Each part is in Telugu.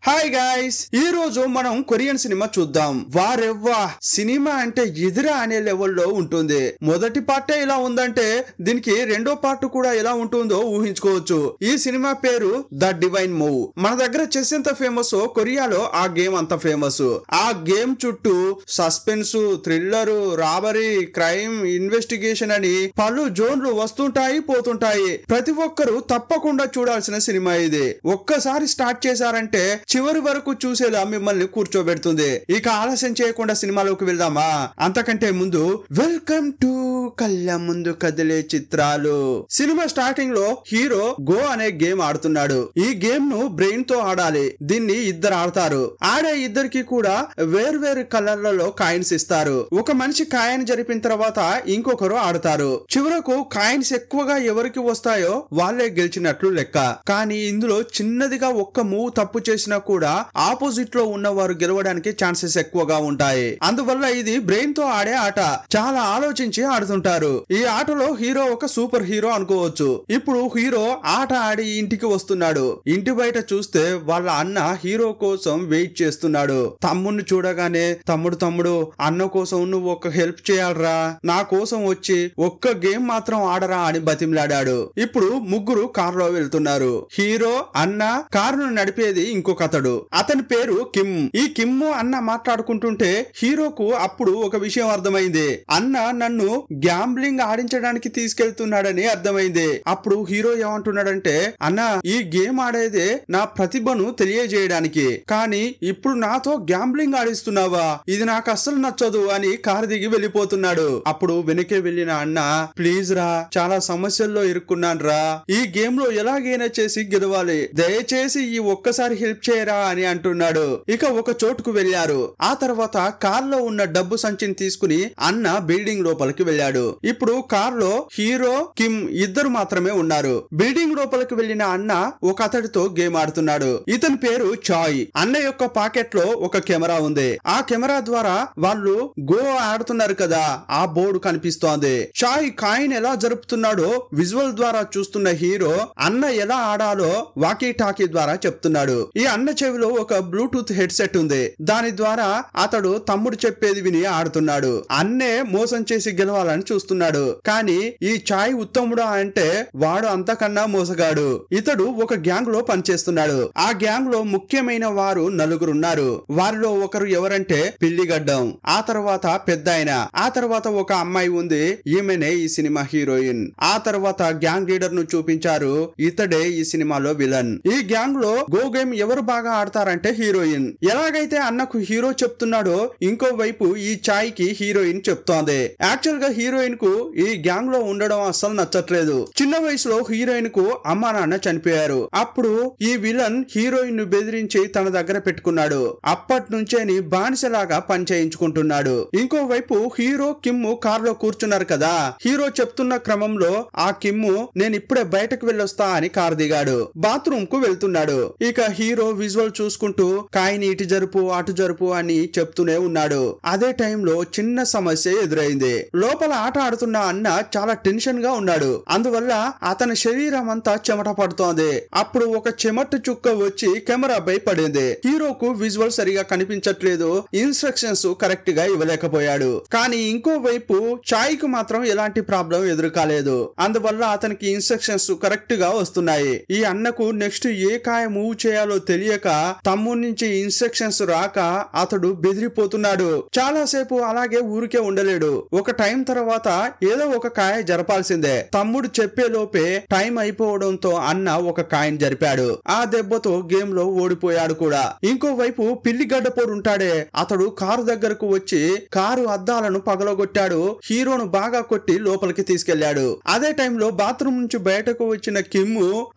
హాయ్ గైస్, ఈ రోజు మనం కొరియన్ సినిమా చూద్దాం. వారెవ్వా, సినిమా అంటే ఎదురా అనే లెవెల్లో ఉంటుంది. మొదటి పార్టే ఇలా ఉందంటే దీనికి రెండో పార్ట్ కూడా ఎలా ఉంటుందో ఊహించుకోవచ్చు. ఈ సినిమా పేరు ద డివైన్ మూవ్. మన దగ్గర చెస్ ఎంత ఫేమస్, కొరియాలో ఆ గేమ్ అంత ఫేమస్. ఆ గేమ్ చుట్టూ suspense, thriller, robbery, crime, investigation అని పలు జోన్లు వస్తుంటాయి పోతుంటాయి. ప్రతి ఒక్కరూ తప్పకుండా చూడాల్సిన సినిమా ఇది. ఒక్కసారి స్టార్ట్ చేశారంటే చివరి వరకు చూసేలా మిమ్మల్ని కూర్చోబెడుతుంది. ఇక ఆలస్యం చేయకుండా సినిమాలోకి వెళ్దామా? అంతకంటే ముందు వెల్కమ్ టు కళ్ళ ముందు కదిలే చిత్రాలు. సినిమా స్టార్టింగ్ లో హీరో గో అనే గేమ్ ఆడుతున్నాడు. ఈ గేమ్ ను బ్రెయిన్ తో ఆడాలి. దీన్ని ఇద్దరు ఆడతారు. ఆడే ఇద్దరికి కూడా వేర్వేరు కలర్లలో కాయిన్స్ ఇస్తారు. ఒక మనిషి కాయిన్ జరిపిన తర్వాత ఇంకొకరు ఆడతారు. చివరకు కాయిన్స్ ఎక్కువగా ఎవరికి వస్తాయో వాళ్ళే గెలిచినట్లు లెక్క. కానీ ఇందులో చిన్నదిగా ఒక్క మూవ్ తప్పు చేసినా కూడా ఆపోజిట్ లో ఉన్నవారు గెలవడానికి ఛాన్సెస్ ఎక్కువగా ఉంటాయి. అందువల్ల ఇది బ్రెయిన్ తో ఆడే ఆట. చాలా ఆలోచించి ఆడుతుంటారు. ఈ ఆటలో హీరో ఒక సూపర్ హీరో అనుకోవచ్చు. ఇప్పుడు హీరో ఆట ఆడి ఇంటికి వస్తున్నాడు. ఇంటి బయట చూస్తే వాళ్ళ అన్న హీరో కోసం వెయిట్ చేస్తున్నాడు. తమ్ముడిని చూడగానే తమ్ముడు అన్న కోసం నువ్వు ఒక హెల్ప్ చేయాలరా, నా కోసం వచ్చి ఒక్క గేమ్ మాత్రం ఆడరా అని బతిమలాడాడు. ఇప్పుడు ముగ్గురు కారులో వెళ్తున్నారు. హీరో, అన్న, కారును నడిపేది ఇంకొక అతని పేరు కిమ్. ఈ కిమ్ అన్న మాట్లాడుకుంటుంటే హీరోకు అప్పుడు ఒక విషయం అర్థమైంది. అన్న నన్ను గ్యాంబ్లింగ్ ఆడించడానికి తీసుకెళ్తున్నాడని అర్థమైంది. అప్పుడు హీరో ఏమంటున్నాడంటే, అన్న ఈ గేమ్ ఆడేదే నా ప్రతిభను తెలియజేయడానికి, కానీ ఇప్పుడు నాతో గ్యాంబ్లింగ్ ఆడిస్తున్నావా? ఇది నాకు అస్సలు నచ్చదు అని కారు దిగి వెళ్ళిపోతున్నాడు. అప్పుడు వెనకే వెళ్ళిన అన్న, ప్లీజ్ రా, చాలా సమస్యల్లో ఇరుక్కున్నాను రా, ఈ గేమ్ లో ఎలాగైనా చేసి గెలవాలి, దయచేసి ఈ ఒక్కసారి హెల్ప్ చేయరా అని అంటున్నాడు. ఇక ఒక చోటుకు వెళ్లారు. ఆ తర్వాత కార్లో ఉన్న డబ్బు సంచిని తీసుకుని అన్న బిల్డింగ్ లోపలికి వెళ్ళాడు. ఇప్పుడు కార్లో హీరో, కిమ్ ఇద్దరు మాత్రమే ఉన్నారు. బిల్డింగ్ లోపలికి వెళ్లిన అన్న ఒక అతడితో గేమ్ ఆడుతున్నాడు. ఇతని పేరు చాయ్. అన్న యొక్క పాకెట్ లో ఒక కెమెరా ఉంది. ఆ కెమెరా ద్వారా వాళ్ళు గో ఆడుతున్నారు కదా, ఆ బోర్డు కనిపిస్తోంది. చాయ్ కాయిన్ ఎలా జరుపుతున్నాడో విజువల్ ద్వారా చూస్తున్న హీరో అన్న ఎలా ఆడాలో వాకీ టాకీ ద్వారా చెప్తున్నాడు. ఈ అన్న చెవిలో ఒక బ్లూటూత్ హెడ్సెట్ ఉంది. దాని ద్వారా అతడు తమ్ముడు చెప్పేది విని ఆడుతున్నాడు. అన్నే మోసం చేసి గెలవాలని చూస్తున్నాడు. కానీ ఈ చాయ్ ఉత్తముడా అంటే వాడు అంతకన్నా మోసగాడు. ఇతడు ఒక గ్యాంగ్ లో పనిచేస్తున్నాడు. ఆ గ్యాంగ్ లో ముఖ్యమైన వారు నలుగురున్నారు. వారిలో ఒకరు ఎవరంటే పిల్లిగడ్డం, ఆ తర్వాత పెద్దాయన, ఆ తర్వాత ఒక అమ్మాయి ఉంది. ఈమెనే ఈ సినిమా హీరోయిన్. ఆ తర్వాత గ్యాంగ్ లీడర్ ను చూపించారు. ఇతడే ఈ సినిమాలో విలన్. ఈ గ్యాంగ్ లో గో గేమ్ ఎవరు బాగా ఆడతారంటే హీరోయిన్. ఎలాగైతే అన్నకు హీరో చెప్తున్నాడో ఇంకో వైపు ఈ చాయ్ కి హీరోయిన్ చెప్తోంది. యాక్చువల్ గా హీరోయిన్ కు ఈ గ్యాంగ్ లో ఉండడం అస్సలు నచ్చట్లేదు. చిన్న వయసులో హీరోయిన్ కు అమ్మా నాన్న చనిపోయారు. అప్పుడు ఈ విలన్ హీరోయిన్ ను బెదిరించి తన దగ్గర పెట్టుకున్నాడు. అప్పటి నుంచే బానిసలాగా పని చేయించుకుంటున్నాడు. ఇంకో వైపు హీరో, కిమ్ కారులో కూర్చున్నారు కదా. హీరో చెప్తున్న క్రమంలో ఆ కిమ్ నేను ఇప్పుడే బయటకు వెళ్ళొస్తా అని కారు దిగాడు. బాత్రూమ్ కు వెళ్తున్నాడు. ఇక హీరో విజువల్ చూసుకుంటూ కాయిన్ ఇటు జరుపు అటు జరుపు అని చెప్తూనే ఉన్నాడు. అదే టైంలో చిన్న సమస్య ఎదురైంది. లోపల ఆట ఆడుతున్న అన్న చాలా టెన్షన్ గా ఉన్నాడు. అందువల్ల అతని శరీరం అంతా చెమట పడుతోంది. అప్పుడు ఒక చెమట చుక్క వచ్చి కెమెరాపై పడింది. హీరోకు విజువల్ సరిగా కనిపించట్లేదు. ఇన్స్ట్రక్షన్స్ కరెక్ట్ గా ఇవ్వలేకపోయాడు. కానీ ఇంకో వైపు చాయ్ కు మాత్రం ఎలాంటి ప్రాబ్లం ఎదురు కాలేదు. అందువల్ల అతనికి ఇన్స్ట్రక్షన్స్ కరెక్ట్ గా వస్తున్నాయి. ఈ అన్నకు నెక్స్ట్ ఏ కాయ మూవ్ చేయాలో తెలియక, తమ్ముడి నుంచి ఇన్స్ట్రక్షన్స్ రాక అతడు బెదిరిపోతున్నాడు. చాలా సేపు అలాగే ఊరికే ఉండలేడు. ఒక టైం తర్వాత ఏదో ఒక కాయ జరపాల్సిందే. తమ్ముడు చెప్పే లోపే టైం అయిపోవడంతో అన్న ఒక కాయిన్ జరిపాడు. ఆ దెబ్బతో గేమ్ లో ఓడిపోయాడు కూడా. ఇంకోవైపు పిల్లిగడ్డపోడు ఉంటాడే, అతడు కారు దగ్గరకు వచ్చి కారు అద్దాలను పగలగొట్టాడు. హీరోను బాగా కొట్టి లోపలికి తీసుకెళ్లాడు. అదే టైంలో బాత్రూమ్ నుంచి బయటకు వచ్చిన కిమ్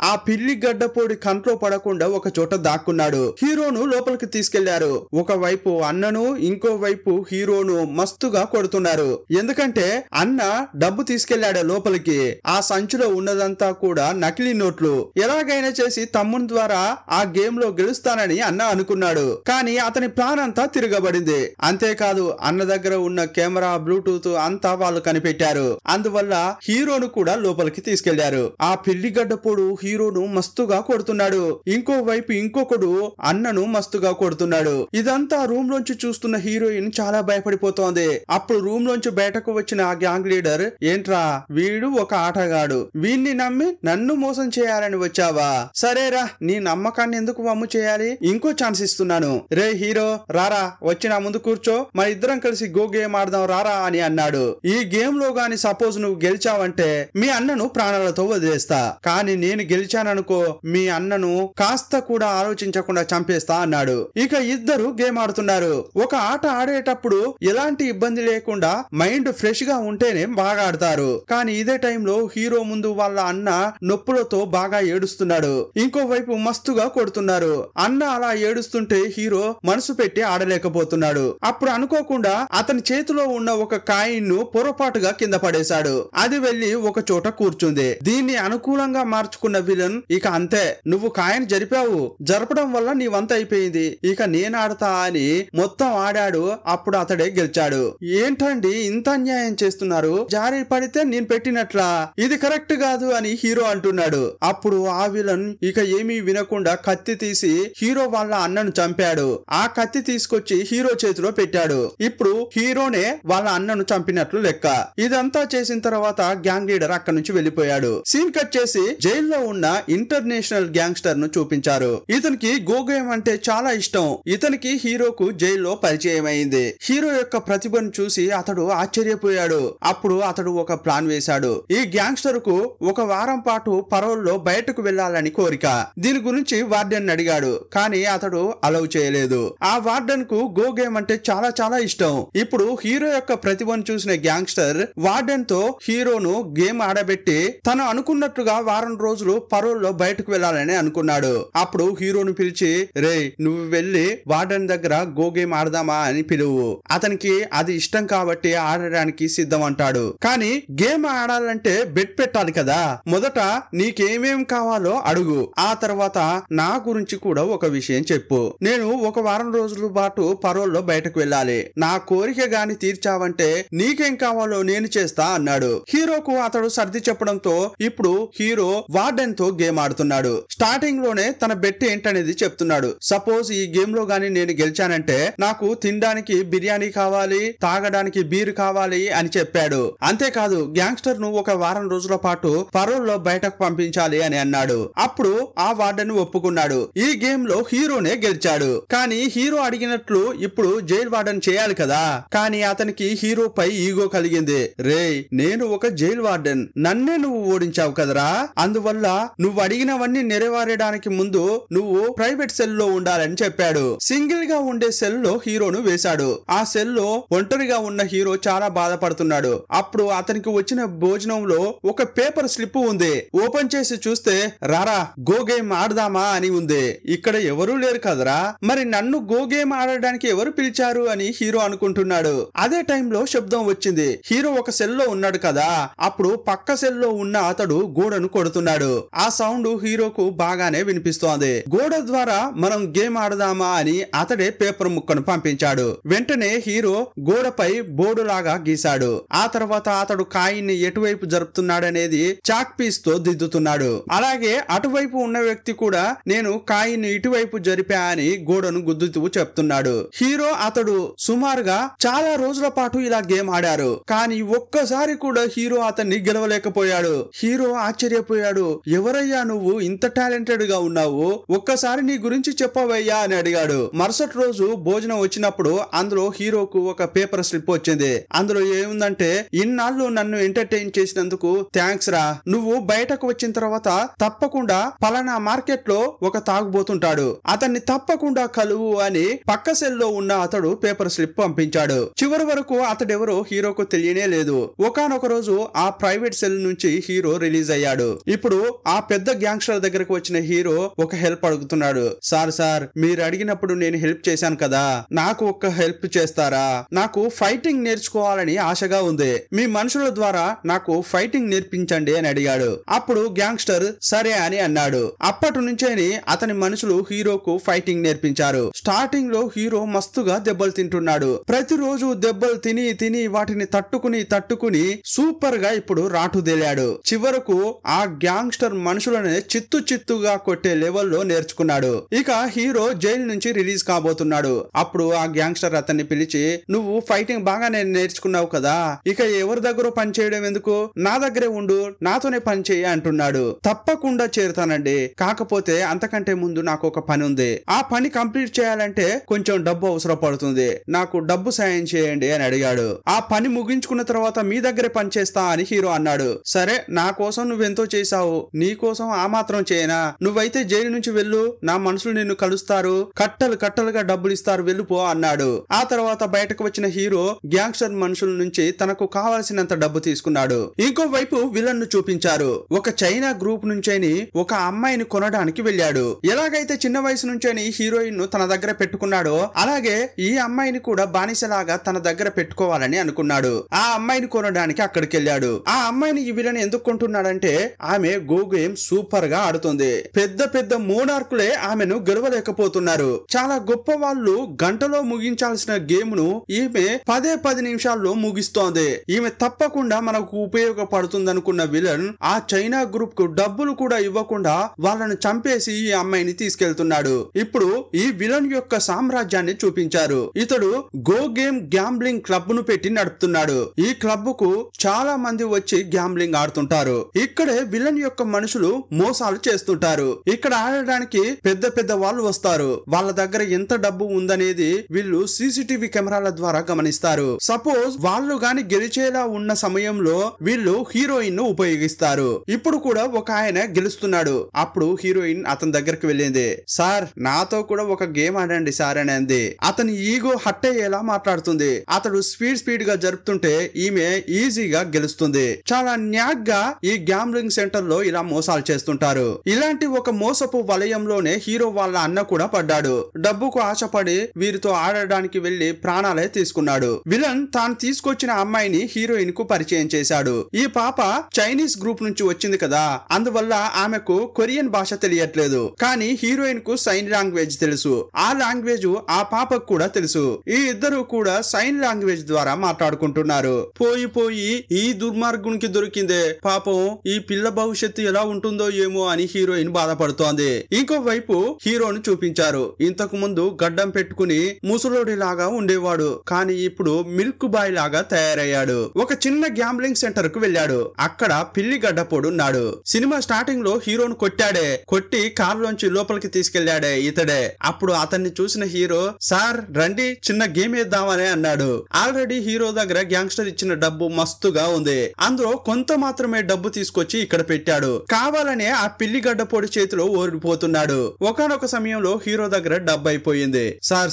ఆ పిల్లిగడ్డపోడి కంట్లో పడకుండా ఒక చోట దాక్కున్నాడు. హీరోను లోపలికి తీసుకెళ్లారు. ఒకవైపు అన్నను, ఇంకో వైపు హీరోను మస్తుగా కొడుతున్నారు. ఎందుకంటే అన్న డబ్బు తీసుకెళ్లాడు లోపలికి. ఆ సంచిలో ఉన్నదంతా కూడా నకిలీ నోట్లు. ఎలాగైనా చేసి తమ్ముని ద్వారా ఆ గేమ్ లో గెలుస్తానని అన్న అనుకున్నాడు. కానీ అతని ప్లాన్ అంతా తిరగబడింది. అంతేకాదు అన్న దగ్గర ఉన్న కెమెరా, బ్లూటూత్ అంతా వాళ్ళు కనిపెట్టారు. అందువల్ల హీరోను కూడా లోపలికి తీసుకెళ్లారు. ఆ పిల్లిగడ్డపోడు హీరోను మస్తుగా కొడుతున్నాడు. ఇంకో వైపు ఇంకొకడు అతడు అన్నను మస్తుగా కొడుతున్నాడు. ఇదంతా రూమ్ లోంచి చూస్తున్న హీరోయిన్ చాలా భయపడిపోతోంది. అప్పుడు రూమ్ లోంచి బయటకు వచ్చిన ఆ గ్యాంగ్ లీడర్, ఏంట్రా వీడు ఒక ఆటగాడు, వీణ్ణి నమ్మి నన్ను మోసం చేయాలని వచ్చావా? సరేరా, నీ నమ్మకాన్ని ఎందుకు వమ్ము చేయాలి, ఇంకో ఛాన్స్ ఇస్తున్నాను. రే హీరో రారా, వచ్చి నా ముందు కూర్చో, మన ఇద్దరం కలిసి గో గేమ్ ఆడదాం రారా అని అన్నాడు. ఈ గేమ్ లో గాని సపోజ్ నువ్వు గెలిచావంటే మీ అన్నను ప్రాణాలతో వదిలేస్తా, కానీ నేను గెలిచాననుకో మీ అన్నను కాస్త కూడా ఆలోచించకుండా చంపేస్తా అన్నాడు. ఇక ఇద్దరు గేమ్ ఆడుతున్నారు. ఒక ఆట ఆడేటప్పుడు ఎలాంటి ఇబ్బంది లేకుండా మైండ్ ఫ్రెష్ గా ఉంటేనే బాగా ఆడతారు. కానీ ఇదే టైంలో హీరో ముందు వాళ్ళ అన్న నొప్పులతో బాగా ఏడుస్తున్నాడు, ఇంకోవైపు మస్తుగా కొడుతున్నారు. అన్న అలా ఏడుస్తుంటే హీరో మనసు పెట్టి ఆడలేకపోతున్నాడు. అప్పుడు అనుకోకుండా అతని చేతిలో ఉన్న ఒక కాయిన్ ను పొరపాటుగా కింద పడేశాడు. అది వెళ్లి ఒక చోట కూర్చుంది. దీన్ని అనుకూలంగా మార్చుకున్న విలన్, ఇక అంతే, నువ్వు కాయిన్ జరిపావు, జరపడం వల్ల నీ వంత అయిపోయింది, ఇక నేను ఆడతా అని మొత్తం ఆడాడు. అప్పుడు అతడే గెలిచాడు. ఏంటండి ఇంత అన్యాయం చేస్తున్నారు, జారి పడితే నేను పెట్టినట్లా, ఇది కరెక్ట్ కాదు అని హీరో అంటున్నాడు. అప్పుడు ఆ విలన్ ఇక ఏమీ వినకుండా కత్తి తీసి హీరో వాళ్ళ అన్నను చంపాడు. ఆ కత్తి తీసుకొచ్చి హీరో చేతిలో పెట్టాడు. ఇప్పుడు హీరోనే వాళ్ళ అన్నను చంపినట్లు లెక్క. ఇదంతా చేసిన తర్వాత గ్యాంగ్ లీడర్ అక్కడి నుంచి వెళ్లిపోయాడు. సీన్ కట్ చేసి జైల్లో ఉన్న ఇంటర్నేషనల్ గ్యాంగ్స్టర్ ను చూపించారు. ఇతనికి గో గేమ్ అంటే చాలా ఇష్టం. ఇతనికి హీరోకు జైల్లో పరిచయం అయింది. హీరో యొక్క ప్రతిభను చూసి అతడు ఆశ్చర్యపోయాడు. అప్పుడు అతడు ఒక ప్లాన్ వేశాడు. ఈ గ్యాంగ్స్టర్ కు ఒక వారం పాటు పరోల్లో బయటకు వెళ్లాలని కోరిక. దీని గురించి వార్డెన్ అడిగాడు, కానీ అతడు అలౌ చేయలేదు. ఆ వార్డెన్ కు గో గేమ్ అంటే చాలా చాలా ఇష్టం. ఇప్పుడు హీరో యొక్క ప్రతిభను చూసిన గ్యాంగ్స్టర్ వార్డెన్ తో హీరోను గేమ్ ఆడబెట్టి తను అనుకున్నట్టుగా వారం రోజులు పరోల్లో బయటకు వెళ్లాలని అనుకున్నాడు. అప్పుడు హీరోను పిలిచి, రే నువ్వు వెళ్లి వార్డెన్ దగ్గర గో గేమ్ ఆడదామా అని పిలువు, అతనికి అది ఇష్టం కాబట్టి ఆడడానికి సిద్ధం అంటాడు. కానీ గేమ్ ఆడాలంటే బెట్ పెట్టాలి కదా, మొదట నీకేమేం కావాలో అడుగు, ఆ తర్వాత నా గురించి కూడా ఒక విషయం చెప్పు. నేను ఒక వారం రోజుల పాటు పరోల్లో బయటకు వెళ్ళాలి, నా కోరిక గాని తీర్చావంటే నీకేం కావాలో నేను చేస్తా అన్నాడు. హీరోకు అతడు సర్ది చెప్పడంతో ఇప్పుడు హీరో వార్డెన్ తో గేమ్ ఆడుతున్నాడు. స్టార్టింగ్ లోనే తన బెట్ ఏంటనేది చెప్తున్నాడు. సపోజ్ ఈ గేమ్ లో గాని నేను గెలిచానంటే నాకు తినడానికి బిర్యానీ కావాలి, తాగడానికి బీర్ కావాలి అని చెప్పాడు. అంతేకాదు గ్యాంగ్స్టర్ ను ఒక వారం రోజుల పాటు పరోల్లో బయటకు పంపించాలి అని అన్నాడు. అప్పుడు ఆ వార్డెన్ ఒప్పుకున్నాడు. ఈ గేమ్ లో హీరోనే గెలిచాడు. కానీ హీరో అడిగినట్లు ఇప్పుడు జైల్ వార్డెన్ చేయాలి కదా, కానీ అతనికి హీరోపై ఈగో కలిగింది. రే నేను ఒక జైల్ వార్డెన్, నన్నే నువ్వు ఓడించావు కదరా, అందువల్ల నువ్వు అడిగినవన్నీ నెరవేరడానికి ముందు నువ్వు ప్రైవేట్ సెల్ లో ఉండాలని చెప్పాడు. సింగిల్ గా ఉండే సెల్ లో హీరోను వేశాడు. ఆ సెల్ లో ఒంటరిగా ఉన్న హీరో చాలా బాధపడుతున్నాడు. అప్పుడు అతనికి వచ్చిన భోజనంలో ఒక పేపర్ స్లిప్ ఉంది. ఓపెన్ చేసి చూస్తే రారా గో గేమ్ ఆడదామా అని ఉంది. ఇక్కడ ఎవరూ లేరు కదరా, మరి నన్ను గో గేమ్ ఆడడానికి ఎవరు పిలిచారు అని హీరో అనుకుంటున్నాడు. అదే టైంలో శబ్దం వచ్చింది. హీరో ఒక సెల్ లో ఉన్నాడు కదా, అప్పుడు పక్క సెల్ లో ఉన్న అతడు గోడను కొడుతున్నాడు. ఆ సౌండ్ హీరోకు బాగానే వినిపిస్తోంది. గోడ ద్వారా మనం గేమ్ ఆడదామా అని అతడే పేపర్ ముక్కను పంపించాడు. వెంటనే హీరో గోడపై బోర్డు లాగా గీశాడు. ఆ తర్వాత అతడు కాయిన్ ఎటువైపు జరుపుతున్నాడనేది చాక్ పీస్ తో దిద్దుతున్నాడు. అలాగే అటువైపు ఉన్న వ్యక్తి కూడా నేను కాయిన్ ఇటువైపు జరిపా అని గోడను గుద్దుతూ చెప్తున్నాడు. హీరో అతడు సుమారుగా చాలా రోజుల పాటు ఇలా గేమ్ ఆడారు. కానీ ఒక్కసారి కూడా హీరో అతన్ని గెలవలేకపోయాడు. హీరో ఆశ్చర్యపోయాడు. ఎవరయ్యా నువ్వు ఇంత టాలెంటెడ్ గా ఉన్నావు, ఒక్కసారి నీ గురించి చెప్పవయ్యా అని అడిగాడు. మరుసటి రోజు భోజనం వచ్చినప్పుడు అందులో హీరోకు ఒక పేపర్ స్లిప్ వచ్చింది. అందులో ఏముందంటే, ఇన్నాళ్ళు నన్ను ఎంటర్టైన్ చేసినందుకు థ్యాంక్స్ రా, నువ్వు బయటకు వచ్చిన తర్వాత తప్పకుండా పలానా మార్కెట్ లో ఒక తాగుబోతుంటాడు, అతన్ని తప్పకుండా కలువు అని పక్క సెల్ లో ఉన్న అతడు పేపర్ స్లిప్ పంపించాడు. చివరి వరకు అతడెవరో హీరోకు తెలియనే లేదు. ఒకానొక రోజు ఆ ప్రైవేట్ సెల్ నుంచి హీరో రిలీజ్ అయ్యాడు. ఇప్పుడు ఆ పెద్ద గ్యాంగ్స్టర్ దగ్గరకు వచ్చిన హీరో ఒక హెల్ప్ అడుగుతున్నాడు. సార్ మీరు అడిగినప్పుడు నేను హెల్ప్ చేశాను కదా, నాకు ఒక హెల్ప్ చేస్తారా, నాకు ఫైటింగ్ నేర్చుకోవాలని ఆశగా ఉంది, మీ మనుషుల ద్వారా నాకు ఫైటింగ్ నేర్పించండి అని అడిగాడు. అప్పుడు గ్యాంగ్స్టర్ సరే అని అన్నాడు. అప్పటి నుంచేని అతని మనుషులు హీరోకు ఫైటింగ్ నేర్పించారు. స్టార్టింగ్ లో హీరో మస్తుగా దెబ్బలు తింటున్నాడు. ప్రతిరోజు దెబ్బలు తిని వాటిని తట్టుకుని సూపర్ గా ఇప్పుడు రాటుదేలాడు. చివరకు ఆ గ్యాంగ్స్టర్ మనుషులనే చిత్తుగా కొట్టే లెవెల్లో నేర్చుకున్నాడు. నేర్చుకున్నాడు. ఇక హీరో జైలు నుంచి రిలీజ్ కాబోతున్నాడు. అప్పుడు ఆ గ్యాంగ్స్టర్ అతన్ని పిలిచి, నువ్వు ఫైటింగ్ బాగా నేర్చుకున్నావు కదా, ఇక ఎవరి దగ్గర పని చేయడం ఎందుకు, నా దగ్గరే ఉండు, నాతోనే పని చేయి అంటున్నాడు. తప్పకుండా చేరుతానండి, కాకపోతే అంతకంటే ముందు నాకు ఒక పని ఉంది. ఆ పని కంప్లీట్ చేయాలంటే కొంచెం డబ్బు అవసరం పడుతుంది, నాకు డబ్బు సాయం చేయండి అని అడిగాడు. ఆ పని ముగించుకున్న తర్వాత మీ దగ్గరే పని చేస్తా అని హీరో అన్నాడు. సరే, నా కోసం నువ్వెంతో చేశావు, నీ కోసం ఆ మాత్రం చేయనా, నువ్వైతే జైలు నుంచి వెళ్ళు, నా మనుషులు నిన్ను కలుస్తారు, కట్టలు కట్టలుగా డబ్బులు ఇస్తారు, వెళ్ళిపో అన్నాడు. ఆ తర్వాత బయటకు వచ్చిన హీరో గ్యాంగ్స్టర్ మనుషుల నుంచి తనకు కావాల్సినంత డబ్బు తీసుకున్నాడు. ఇంకోవైపు విలన్ ను చూపించారు. ఒక చైనా గ్రూప్ నుంచేని ఒక అమ్మాయిని కొనడానికి వెళ్ళాడు. ఎలాగైతే చిన్న వయసు నుంచేని హీరోయిన్ ను తన దగ్గర పెట్టుకున్నాడో అలాగే ఈ అమ్మాయిని కూడా బానిసలాగా తన దగ్గర పెట్టుకోవాలని అనుకున్నాడు. ఆ అమ్మాయిని కొనడానికి అక్కడికి వెళ్ళాడు. ఆ అమ్మాయిని ఈ విలన్ ఎందుకు కొంటున్నాడంటే ఆమె గో గేమ్ సూపర్ గా ఆడుతుంది. పెద్ద పెద్ద మోనార్కులే ఆమెను గెలవలేకపోతున్నారు. చాలా గొప్ప వాళ్ళు గంటలో ముగించాల్సిన గేమ్ ను ఈమె 10 నిమిషాల్లో ముగిస్తోంది. ఈమె తప్పకుండా మనకు ఉపయోగపడుతుంది అనుకున్న విలన్ ఆ చైనా గ్రూప్ కు డబ్బులు కూడా ఇవ్వకుండా వాళ్ళను చంపేసి ఈ అమ్మాయిని తీసుకెళ్తున్నాడు. ఇప్పుడు ఈ విలన్ యొక్క సామ్రాజ్యాన్ని చూపించారు. ఇతడు గో గేమ్ గ్యాంబ్లింగ్ క్లబ్ ను పెట్టి నడుపుతున్నాడు. ఈ క్లబ్ కు చాలా మంది వచ్చి గ్యాంబ్లింగ్ ఆడుతుంటారు. ఇక్కడే విలన్ యొక్క మనుషులు మోసాలు చేస్తుంటారు. ఇక్కడ ఆడడానికి పెద్ద పెద్ద వాళ్ళు వస్తారు. వాళ్ళ దగ్గర ఎంత డబ్బు ఉందనేది వీళ్ళు సీసీటీవీ కెమెరాల ద్వారా గమనిస్తారు. సపోజ్ వాళ్ళు గాని గెలిచేలా ఉన్న సమయంలో వీళ్ళు హీరోయిన్ ను ఉపయోగిస్తారు. ఇప్పుడు కూడా ఒక ఆయన గెలుస్తున్నాడు. అప్పుడు హీరోయిన్ అతని దగ్గరికి వెళ్ళింది. సార్, నాతో కూడా ఒక గేమ్ ఆడండి సార్ అని అంది. అతని ఈగో హట్ అయ్యేలా మాట్లాడుతుంది. అతడు స్పీడ్ గా జరుపుతుంటే ఈమె ఈజీగా గెలుస్తుంది. చాలా న్యాక్ గా ఈ గ్యాంబ్లింగ్ సెంటర్ లో ఇలా మోసాలు చేస్తుంటారు. ఇలాంటి ఒక మోసపు వలయంలోనే హీరో వాళ్ళ అన్న కూడా పడ్డాడు. డబ్బుకు ఆశపడి వీరితో ఆడడానికి వెళ్లి ప్రాణాలే తీసుకున్నాడు. విలన్ తాను తీసుకొచ్చిన అమ్మాయిని హీరోయిన్ కు పరిచయం చేశాడు. ఈ పాప చైనీస్ గ్రూప్ నుంచి వచ్చింది కదా, అందువల్ల ఆమెకు కొరియన్ భాష తెలియట్లేదు. కానీ హీరోయిన్ కు సైన్ లాంగ్వేజ్ తెలుసు. ఆ లాంగ్వేజ్ ఆ పాపకు కూడా తెలుసు. ఈ ఇద్దరు కూడా సైన్ లాంగ్వేజ్ ద్వారా మాట్లాడుకుంటున్నారు. పోయి ఈ దుర్మార్గునికి దొరికిందే, పాపం ఈ పిల్ల భవిష్యత్తు ఎలా ఉంటుందో ఏమో అని హీరోయిన్ బాధపడుతోంది. ఇంకోవైపు హీరోను చూపించారు. ఇంతకు ముందు గడ్డం పెట్టుకుని ముసలోడి లాగా ఉండేవాడు, కానీ ఇప్పుడు మిల్క్ బాయ్ లాగా తయారయ్యాడు. ఒక చిన్న గ్యాంబ్లింగ్ సెంటర్ కు వెళ్ళాడు. అక్కడ పిల్లి గడ్డపోడున్నాడు. సినిమా స్టార్టింగ్ లో హీరోను కొట్టి కారులోంచి లోపలికి తీసుకెళ్లాడే ఇతడే. అప్పుడు అతన్ని చూసిన హీరో, సార్ రండి చిన్న గేమ్ వేద్దామని అన్నాడు. ఆల్రెడీ హీరో దగ్గర గ్యాంగ్స్టర్ ఇచ్చిన డబ్బు మస్తుగా ఉంది. అందులో కొంత మాత్రమే డబ్బు తీసుకొచ్చి ఇక్కడ పెట్టాడు. కావాలనే ఆ పిల్లి గడ్డపోడి చేతిలో ఓడిపోతున్నాడు. ఒకానొక సమయంలో హీరో దగ్గర డబ్బు అయిపోయింది.